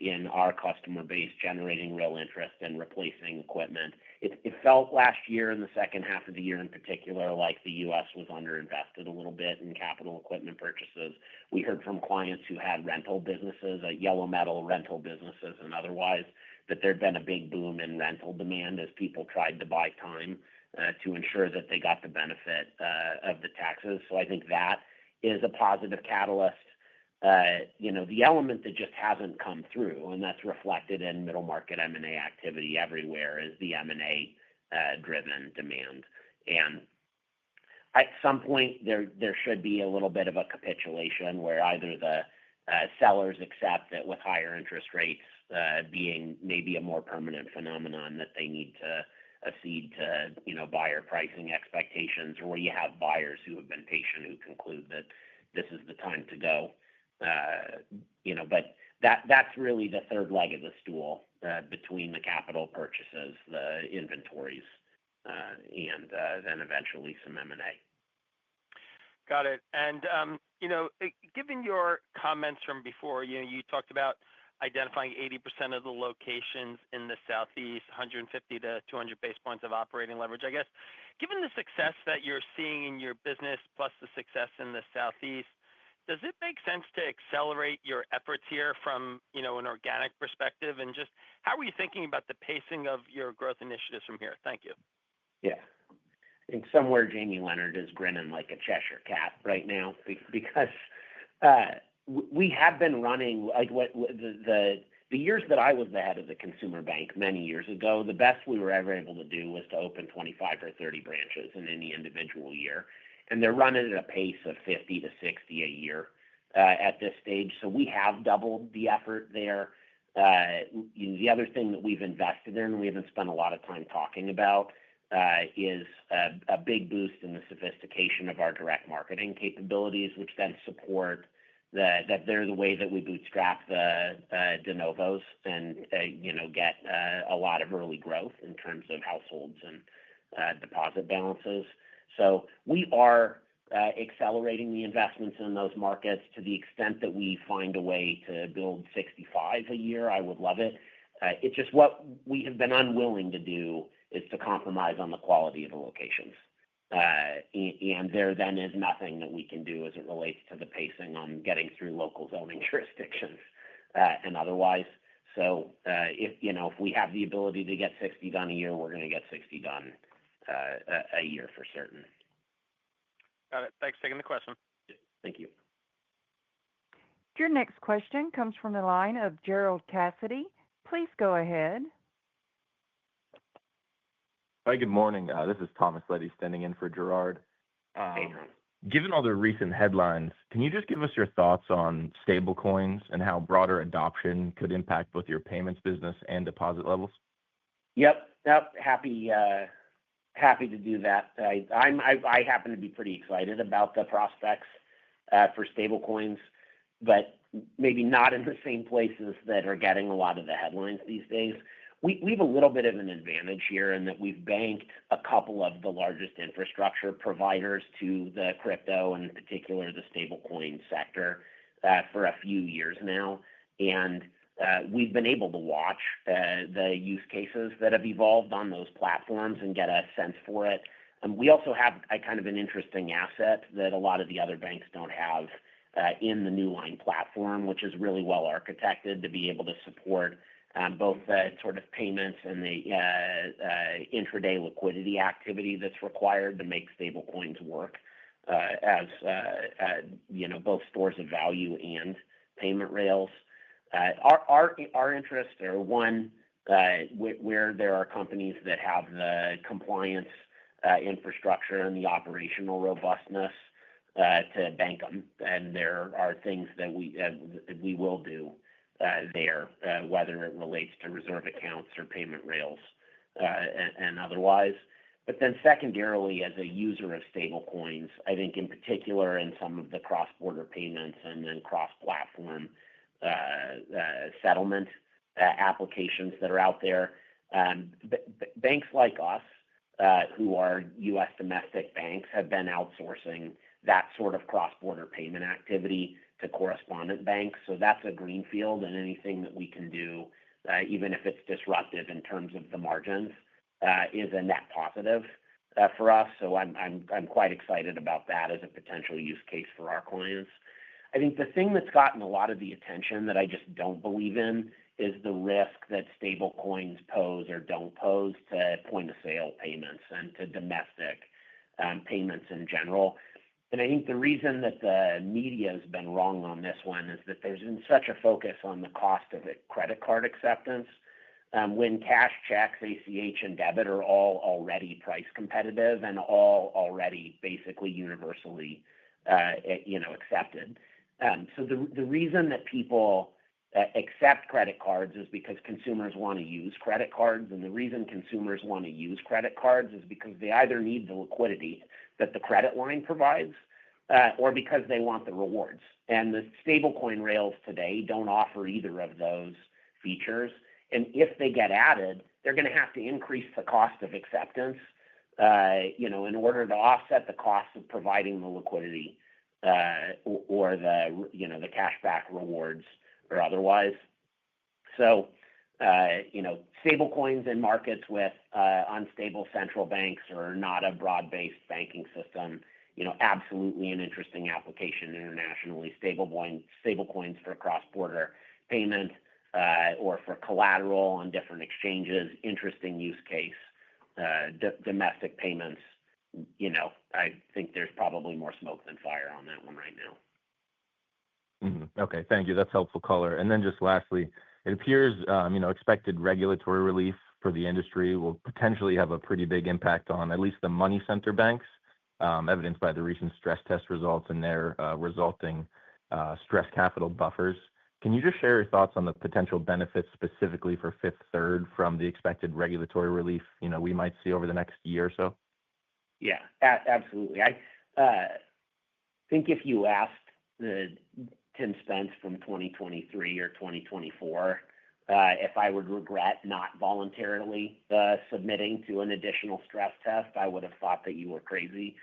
in our customer base generating real interest in replacing equipment. It felt last year in the second half of the year in particular like the U.S. was underinvested a little bit in capital equipment purchases. We heard from clients who had rental businesses, yellow metal rental businesses and otherwise, that there'd been a big boom in rental demand as people tried to buy time to ensure that they got the benefit of the taxes. So I think that is a positive catalyst. The element that just hasn't come through, and that's reflected in middle market M&A activity everywhere, is the M&A driven demand. And at some point, there should be a little bit of a capitulation where either the sellers accept that with higher interest rates being maybe a more permanent phenomenon that they need to accede to buyer pricing expectations, or where you have buyers who have been patient who conclude that this is the time to go. But that's really the third leg of the stool between the capital purchases, the inventories, and then eventually some M&A. Got it. And, given your comments from before, you talked about identifying 80% of the locations in the Southeast, 150 to 200 basis points of operating leverage. I guess, given the success that you're seeing in your business plus the success in the Southeast, does it make sense to accelerate your efforts here from an organic perspective? And just how are you thinking about the pacing of your growth initiatives from here? Thank you. Yeah. I think somewhere Jamie Leonard is grinning like a Cheshire cat right now because we have been running like the years that I was the head of the consumer bank many years ago. The best we were ever able to do was to open 25 or 30 branches in any individual year, and they're running at a pace of 50 to 60 a year at this stage. So we have doubled the effort there. The other thing that we've invested in, we haven't spent a lot of time talking about, is a big boost in the sophistication of our direct marketing capabilities, which then support that they're the way that we bootstrap the de novos and get a lot of early growth in terms of households and deposit balances. So we are accelerating the investments in those markets to the extent that we find a way to build 65 a year. I would love it. It's just what we have been unwilling to do is to compromise on the quality of the locations. And there then is nothing that we can do as it relates to the pacing on getting through local zoning jurisdictions and otherwise. So if we have the ability to get 60 done a year, we're going to get 60 done a year for certain. Got it. Thanks for taking the question. Thank you. Your next question comes from the line of Gerald Cassidy. Please go ahead. Hi, good morning. This is Thomas Leddy standing in for Gerard. Hey, Tom. Given all the recent headlines, can you just give us your thoughts on stablecoins and how broader adoption could impact both your payments business and deposit levels? Yep. Happy to do that. I happen to be pretty excited about the prospects for stablecoins, but maybe not in the same places that are getting a lot of the headlines these days. We have a little bit of an advantage here in that we've banked a couple of the largest infrastructure providers to the crypto and in particular the stablecoin sector for a few years now. And we've been able to watch the use cases that have evolved on those platforms and get a sense for it. We also have a kind of an interesting asset that a lot of the other banks don't have in the Newline platform, which is really well architected to be able to support both the sort of payments and the intraday liquidity activity that's required to make stablecoins work as both stores of value and payment rails. Our interests are one, where there are companies that have the compliance infrastructure and the operational robustness to bank them, and there are things that we will do there, whether it relates to reserve accounts or payment rails and otherwise. But then secondarily, as a user of stablecoins, I think in particular in some of the cross-border payments and then cross-platform settlement applications that are out there, banks like us, who are U.S. domestic banks, have been outsourcing that sort of cross-border payment activity to correspondent banks. So that's a greenfield, and anything that we can do, even if it's disruptive in terms of the margins, is a net positive for us. So I'm quite excited about that as a potential use case for our clients. I think the thing that's gotten a lot of the attention that I just don't believe in is the risk that stable coins pose or don't pose to point-of-sale payments and to domestic payments in general. And I think the reason that the media has been wrong on this one is that there's been such a focus on the cost of credit card acceptance when cash, checks, ACH, and debit are all already price competitive and all already basically universally accepted. So the reason that people accept credit cards is because consumers want to use credit cards, and the reason consumers want to use credit cards is because they either need the liquidity that the credit line provides or because they want the rewards. And the stablecoin rails today don't offer either of those features. And if they get added, they're going to have to increase the cost of acceptance, in order to offset the cost of providing the liquidity or the cashback rewards or otherwise. So, stable coins in markets with unstable central banks or not a broad-based banking system, absolutely an interesting application internationally. Stable coins for cross-border payment or for collateral on different exchanges, interesting use case. Domestic payments, I think there's probably more smoke than fire on that one right now. Okay, thank you. That's helpful color. And then just lastly, it appears, expected regulatory relief for the industry will potentially have a pretty big impact on at least the money center banks, evidenced by the recent stress test results and their resulting stress capital buffers. Can you just share your thoughts on the potential benefits specifically for Fifth Third from the expected regulatory relief, we might see over the next year or so? Yeah, absolutely. I think if you asked Tim Spence from 2023 or 2024, if I would regret not voluntarily submitting to an additional stress test, I would have thought that you were crazy.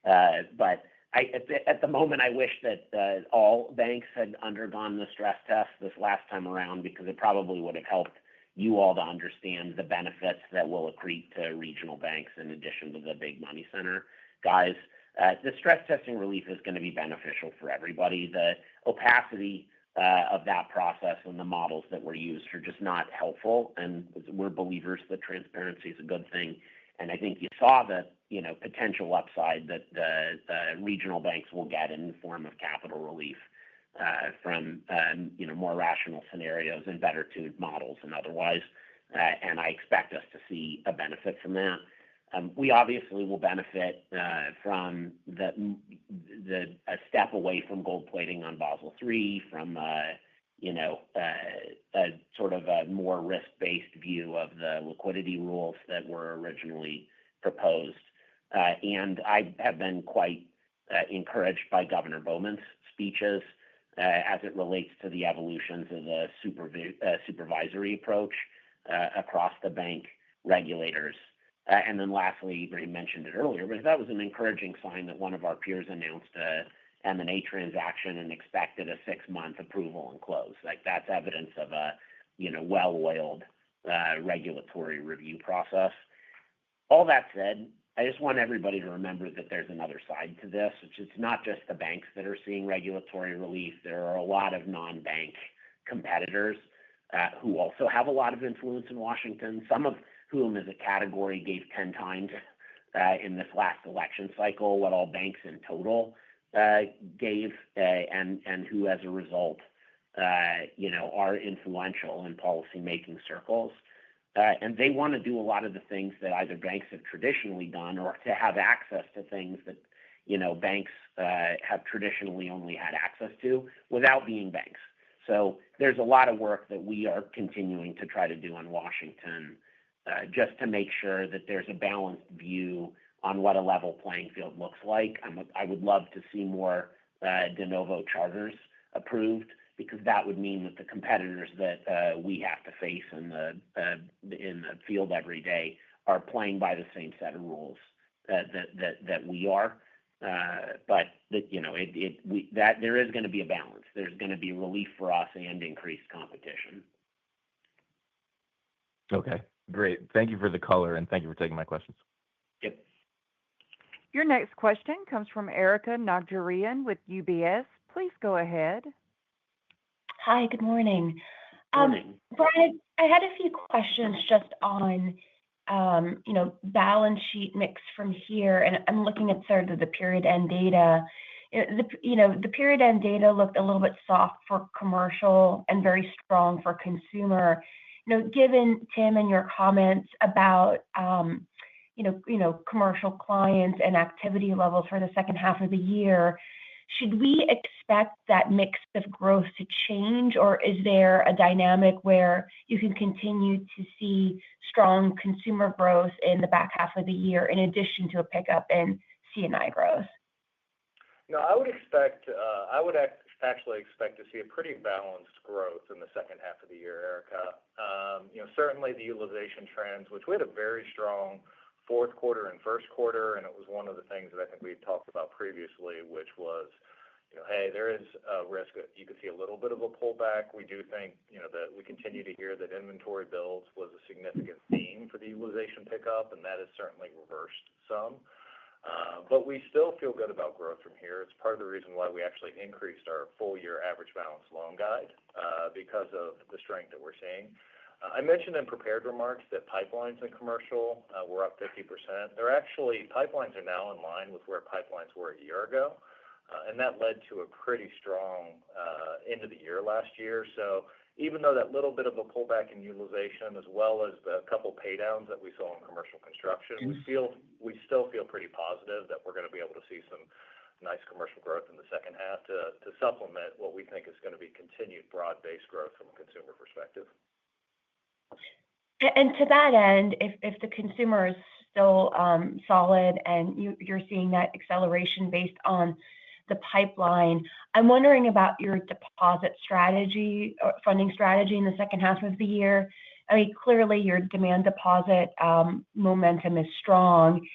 But at the moment, I wish that all banks had undergone the stress test this last time around, because it probably would have helped you all to understand the benefits that will accrete to regional banks in addition to the big money center guys. The stress testing relief is going to be beneficial for everybody. The opacity of that process and the models that were used are just not helpful. And we're believers that transparency is a good thing. And I think you saw the potential upside that the regional banks will get in the form of capital relief from more rational scenarios and better tuned models and otherwise. And I expect us to see a benefit from that. We obviously will benefit from a step away from gold plating on Basel III, from a sort of a more risk-based view of the liquidity rules that were originally proposed. And I have been quite encouraged by Governor Bowman's speeches as it relates to the evolutions of the supervisory approach across the bank regulators. And then lastly, you mentioned it earlier, but that was an encouraging sign that one of our peers announced a M&A transaction and expected a 6-month approval and close. Like, that's evidence of a well-oiled regulatory review process. All that said, I just want everybody to remember that there's another side to this, which is not just the banks that are seeing regulatory relief. There are a lot of non-bank competitors who also have a lot of influence in Washington, some of whom as a category gave 10 times in this last election cycle what all banks in total gave, and who as a result are influential in policymaking circles. And they want to do a lot of the things that either banks have traditionally done, or to have access to things that banks have traditionally only had access to without being banks. So there's a lot of work that we are continuing to try to do in Washington just to make sure that there's a balanced view on what a level playing field looks like. I would love to see more de novo charters approved, because that would mean that the competitors that we have to face in the field every day are playing by the same set of rules that we are. But that there is going to be a balance. There's going to be relief for us and increased competition. Okay, great. Thank you for the color, and thank you for taking my questions. Yep. Your next question comes from Erica Najarian with UBS. Please go ahead. Hi, good morning. Morning. Brian, I had a few questions just on, balance sheet mix from here, and I'm looking at sort of the period end data. The period end data looked a little bit soft for commercial and very strong for consumer. Given Tim and your comments about, commercial clients and activity levels for the second half of the year, should we expect that mix of growth to change, or is there a dynamic where you can continue to see strong consumer growth in the back half of the year in addition to a pickup in C&I growth? No, I would actually expect to see a pretty balanced growth in the second half of the year, Erica. Certainly the utilization trends, which we had a very strong fourth quarter and first quarter, and it was one of the things that I think we talked about previously, which was, hey, there is a risk that you could see a little bit of a pullback. We do think, that we continue to hear that inventory builds was a significant theme for the utilization pickup, and that has certainly reversed some. But we still feel good about growth from here. It's part of the reason why we actually increased our full-year average balance loan guide because of the strength that we're seeing. I mentioned in prepared remarks that pipelines in commercial were up 50%. Pipelines are now in line with where pipelines were a year ago, and that led to a pretty strong end of the year last year. So even though that little bit of a pullback in utilization, as well as the couple pay downs that we saw in commercial construction, we still feel pretty positive that we're going to be able to see some nice commercial growth in the second half to supplement what we think is going to be continued broad-based growth from a consumer perspective. And to that end, if the consumer is still solid and you're seeing that acceleration based on the pipeline, I'm wondering about your deposit strategy or funding strategy in the second half of the year. I mean, clearly your demand deposit momentum is strong.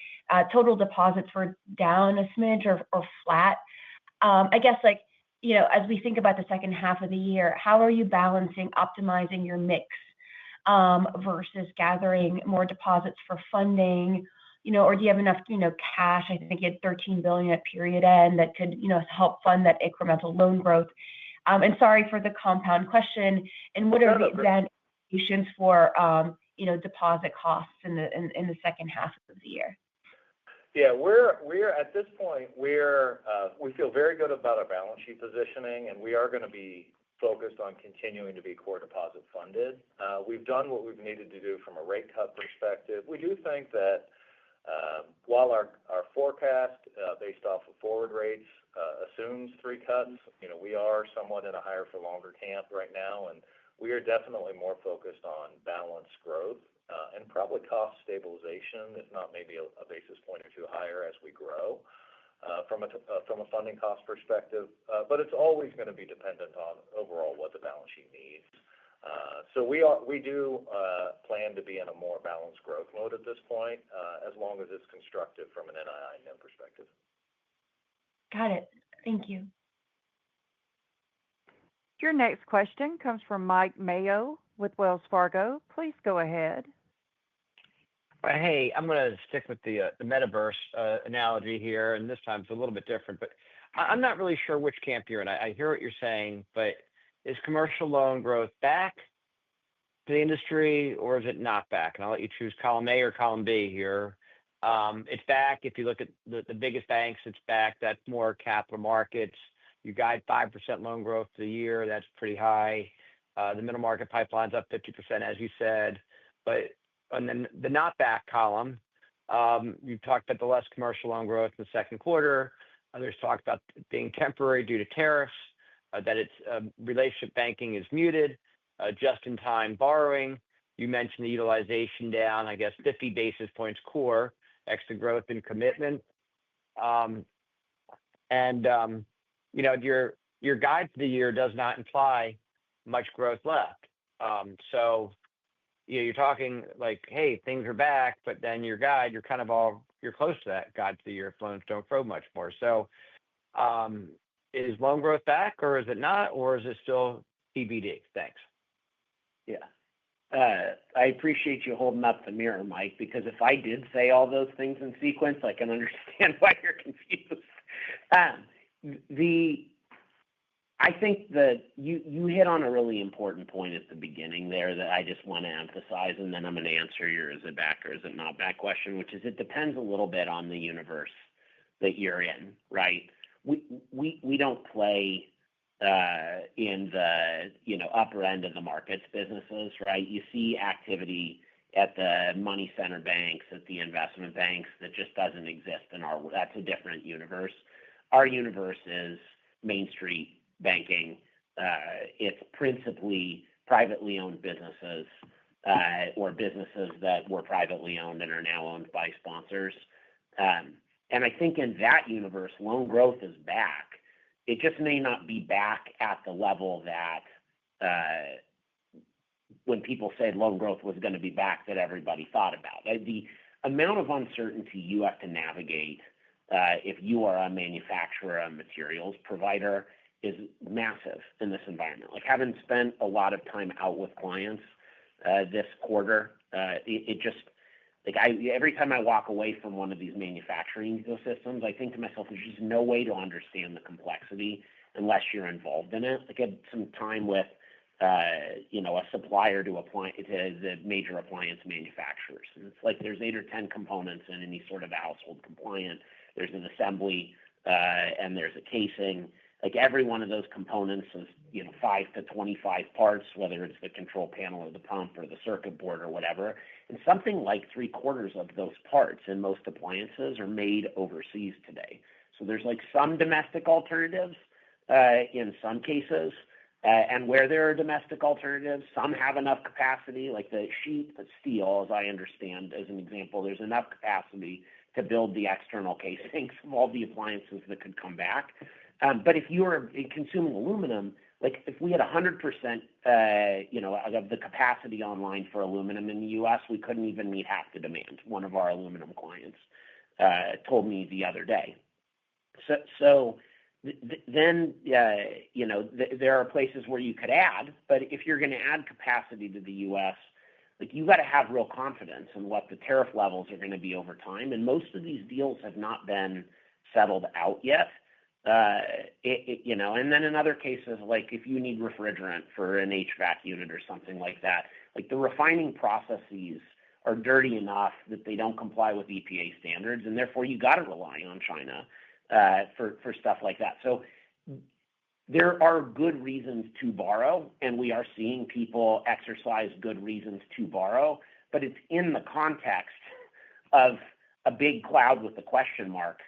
Total deposits were down a smidge or flat. I guess, as we think about the second half of the year, how are you balancing optimizing your mix versus gathering more deposits for funding? Or do you have enough, cash? I think you had $13 billion at period end that could, help fund that incremental loan growth. And sorry for the compound question. And what are the implications for, deposit costs in the second half of the year? Yeah, we're at this point we feel very good about our balance sheet positioning, and we are going to be focused on continuing to be core deposit funded. We've done what we've needed to do from a rate cut perspective. We do think that while our forecast based off of forward rates assumes 3 cuts, we are somewhat in a higher for longer camp right now, and we are definitely more focused on balanced growth and probably cost stabilization, if not maybe a basis point or 2 higher as we grow from a funding cost perspective. But it's always going to be dependent on overall what the balance sheet needs. So we do plan to be in a more balanced growth mode at this point, as long as it's constructive from an NII NIM perspective. Got it. Thank you. Your next question comes from Mike Mayo with Wells Fargo. Please go ahead. Hey, I'm going to stick with the metaverse analogy here, and this time it's a little bit different, but I'm not really sure which camp you're in. I hear what you're saying, but is commercial loan growth back to the industry, or is it not back? And I'll let you choose column A or column B here. It's back. If you look at the biggest banks, it's back. That's more capital markets. You guide 5% loan growth for the year. That's pretty high. The middle market pipeline's up 50%, as you said. But and then the not back column, you talked about the less commercial loan growth in the second quarter. Others talked about it being temporary due to tariffs, that it's relationship banking is muted, just-in-time borrowing. You mentioned the utilization down, I guess, 50 basis points core, extra growth in commitment. Your guide for the year does not imply much growth left. So you're talking like, hey, things are back, but then your guide, you're close to that guide for the year if loans don't grow much more. So is loan growth back, or is it not, or is it still TBD? Thanks. Yeah. I appreciate you holding up the mirror, Mike, because if I did say all those things in sequence, I can understand why you're confused. I think that you hit on a really important point at the beginning there that I just want to emphasize, and then I'm going to answer your is it back or is it not back question, which is it depends a little bit on the universe that you're in, right? We don't play in the upper end of the markets businesses, right? You see activity at the money center banks, at the investment banks that just doesn't exist in that's a different universe. Our universe is Main Street banking. It's principally privately owned businesses or businesses that were privately owned and are now owned by sponsors. And I think in that universe, loan growth is back. It just may not be back at the level that when people said loan growth was going to be back that everybody thought about. The amount of uncertainty you have to navigate if you are a manufacturer, a materials provider, is massive in this environment. Like, having spent a lot of time out with clients this quarter, it just, like, every time I walk away from one of these manufacturing ecosystems, I think to myself, there's just no way to understand the complexity unless you're involved in it. Like, I had some time with, a supplier to the major appliance manufacturers. And it's like there's 8 or 10 components in any sort of household compliant. There's an assembly, and there's a casing. Like, every one of those components is, 5 to 25 parts, whether it's the control panel or the pump or the circuit board or whatever. And something like 3/4 of those parts in most appliances are made overseas today. So there's like some domestic alternatives in some cases. And where there are domestic alternatives, some have enough capacity, like the sheet steel, as I understand, as an example, there's enough capacity to build the external casings of all the appliances that could come back. But if you are consuming aluminum, like if we had 100%, of the capacity online for aluminum in the U.S., we couldn't even meet half the demand. One of our aluminum clients told me the other day. Then there are places where you could add, but if you're going to add capacity to the U.S., like, you got to have real confidence in what the tariff levels are going to be over time. And most of these deals have not been settled out yet. And then in other cases, like if you need refrigerant for an HVAC unit or something like that, like the refining processes are dirty enough that they don't comply with EPA standards, and therefore you got to rely on China for stuff like that. So there are good reasons to borrow, and we are seeing people exercise good reasons to borrow, but it's in the context of a big cloud with a question mark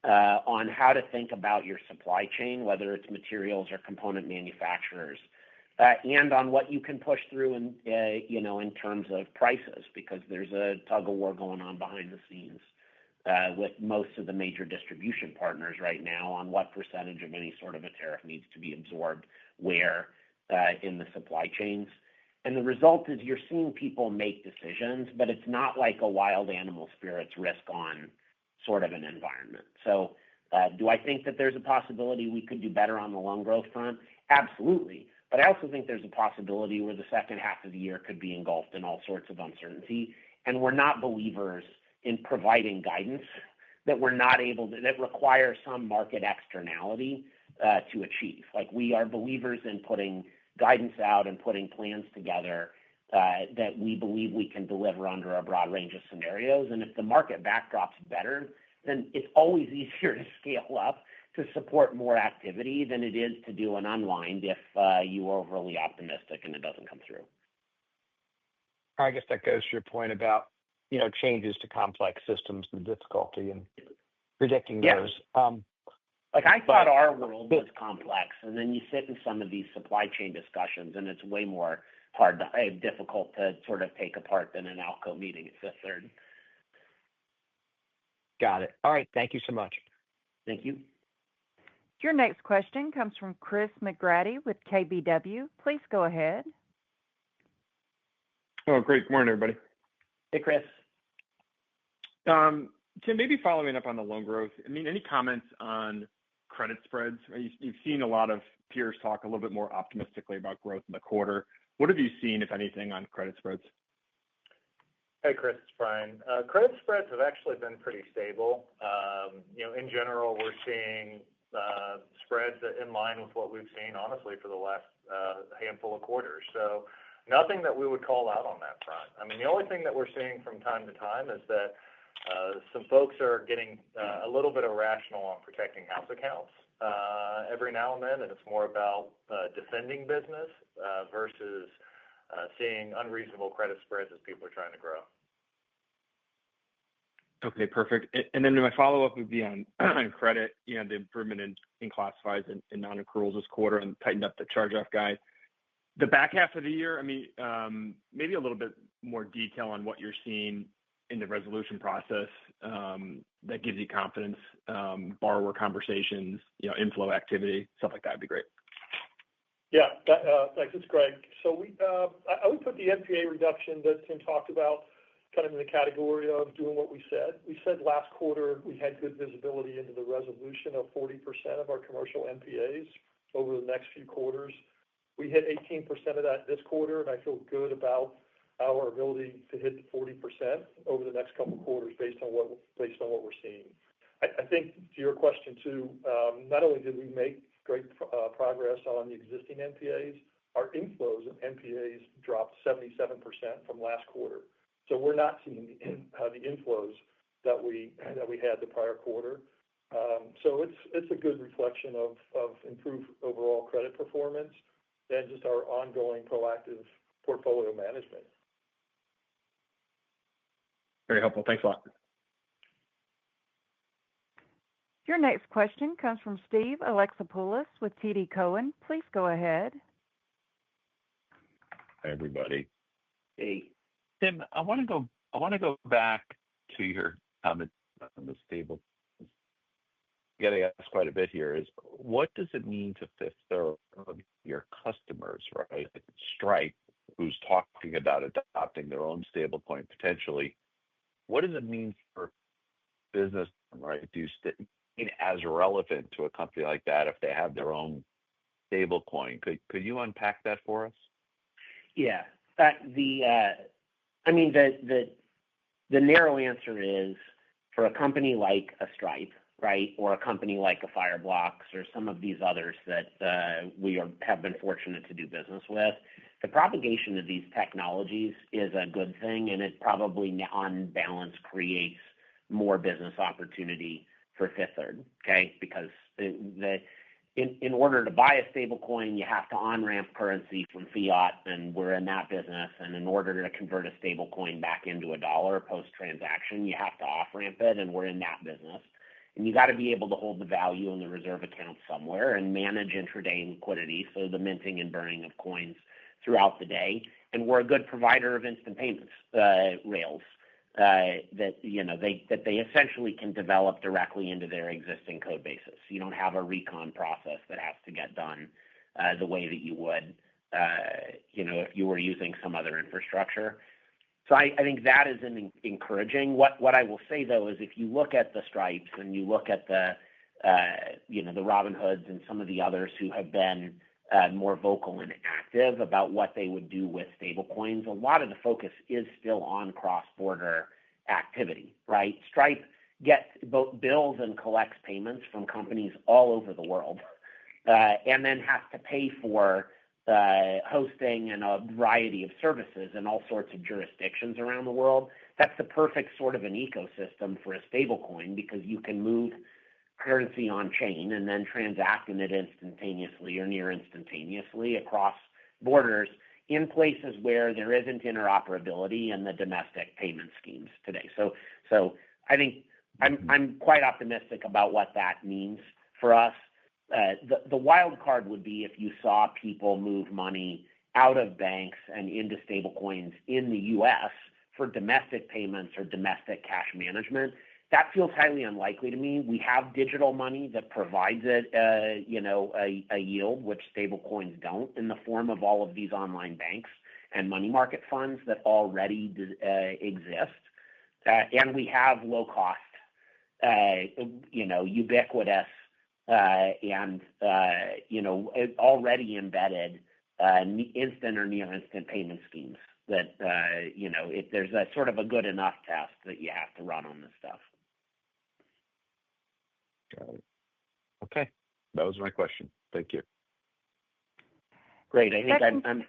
on how to think about your supply chain, whether it's materials or component manufacturers, and on what you can push through in terms of prices, because there's a tug of war going on behind the scenes with most of the major distribution partners right now on what percentage of any sort of a tariff needs to be absorbed where in the supply chains. And the result is you're seeing people make decisions, but it's not like a wild animal spirits risk on sort of an environment. So do I think that there's a possibility we could do better on the loan growth front? Absolutely. But I also think there's a possibility where the second half of the year could be engulfed in all sorts of uncertainty. And we're not believers in providing guidance that we're not able to, that requires some market externality to achieve. Like, we are believers in putting guidance out and putting plans together that we believe we can deliver under a broad range of scenarios. And if the market backdrop's better, then it's always easier to scale up to support more activity than it is to do an unwind if you are overly optimistic and it doesn't come through. I guess that goes to your point about, changes to complex systems and the difficulty in predicting those. I thought our world was complex, and then you sit in some of these supply chain discussions, and it's way more difficult to sort of take apart than an ALCO meeting at Fifth Third. Got it. All right. Thank you so much. Thank you. Your next question comes from Chris McGratty with KBW. Please go ahead. Oh, great. Good morning, everybody. Hey, Chris. Tim, maybe following up on the loan growth, any comments on credit spreads? You've seen a lot of peers talk a little bit more optimistically about growth in the quarter. What have you seen, if anything, on credit spreads? Hey, Chris, it's Brian. Credit spreads have actually been pretty stable. In general, we're seeing spreads in line with what we've seen, honestly, for the last handful of quarters. So nothing that we would call out on that front. The only thing that we're seeing from time to time is that some folks are getting a little bit irrational on protecting house accounts every now and then, and it's more about defending business versus seeing unreasonable credit spreads as people are trying to grow. Okay, perfect. And then my follow-up would be on credit. The improvement in classifieds and non-accruals this quarter and tightened up the charge-off guide. The back half of the year, maybe a little bit more detail on what you're seeing in the resolution process that gives you confidence, borrower conversations, inflow activity, stuff like that would be great. Yeah, thanks. It's Greg. So I would put the NPA reduction that Tim talked about kind of in the category of doing what we said. We said last quarter we had good visibility into the resolution of 40% of our commercial NPAs over the next few quarters. We hit 18% of that this quarter, and I feel good about our ability to hit the 40% over the next couple of quarters based on what we're seeing. I think to your question too, not only did we make great progress on the existing NPAs, our inflows of NPAs dropped 77% from last quarter. So we're not seeing the inflows that we had the prior quarter. So it's a good reflection of improved overall credit performance and just our ongoing proactive portfolio management. Very helpful. Thanks a lot. Your next question comes from Steve Alexopoulos with TD Cowen. Please go ahead. Hi, everybody. Hey, Tim, I want to go back to your comment on the stable. Getting asked quite a bit here is what does it mean to Fifth Third of your customers, right? Stripe, who's talking about adopting their own stablecoin potentially. What does it mean for business, right? Do you stay as relevant to a company like that if they have their own stablecoin? Could you unpack that for us? Yeah. I mean, the narrow answer is for a company like a Stripe, right, or a company like a Fireblocks or some of these others that have been fortunate to do business with, the propagation of these technologies is a good thing, and it probably on balance creates more business opportunity for Fifth Third, okay? Because in order to buy a stable coin, you have to on-ramp currency from fiat, and we're in that business. And in order to convert a stable coin back into a dollar post-transaction, you have to off-ramp it, and we're in that business. And you got to be able to hold the value in the reserve account somewhere and manage intraday liquidity, so the minting and burning of coins throughout the day. And we're a good provider of instant payments rails that they essentially can develop directly into their existing code bases. You don't have a recon process that has to get done the way that you would, if you were using some other infrastructure. So I think that is encouraging. What I will say though is if you look at the Stripes and you look at the Robinhoods and some of the others who have been more vocal and active about what they would do with stablecoins, a lot of the focus is still on cross-border activity, right? Stripe gets both bills and collects payments from companies all over the world, and then has to pay for hosting and a variety of services in all sorts of jurisdictions around the world. That's the perfect sort of an ecosystem for a stablecoin because you can move currency on chain and then transact in it instantaneously or near instantaneously across borders in places where there isn't interoperability in the domestic payment schemes today. So I think I'm quite optimistic about what that means for us. The wild card would be if you saw people move money out of banks and into stablecoins in the U.S. for domestic payments or domestic cash management. That feels highly unlikely to me. We have digital money that provides it, a yield, which stablecoins don't, in the form of all of these online banks and money market funds that already exist. And we have low cost, ubiquitous, and already embedded instant or near instant payment schemes that, if there's a sort of a good enough test that you have to run on this stuff. Got it. Okay. That was my question. Thank you. Great. I think I'm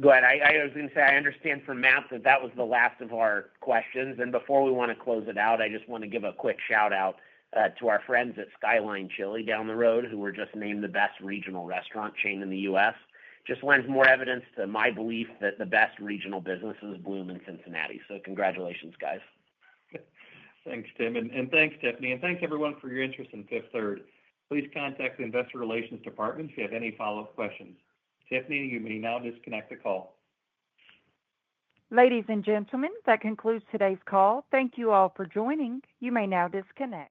go ahead. I was going to say, I understand from Matt that was the last of our questions. And before we want to close it out, I just want to give a quick shout out to our friends at Skyline Chili down the road, who were just named the best regional restaurant chain in the U.S. Just lends more evidence to my belief that the best regional businesses bloom in Cincinnati. So congratulations, guys. Thanks, Tim. And thanks, Tiffany. And thanks, everyone, for your interest in Fifth Third. Please contact the Investor Relations Department if you have any follow-up questions. Tiffany, you may now disconnect the call. Ladies and gentlemen, that concludes today's call. Thank you all for joining. You may now disconnect.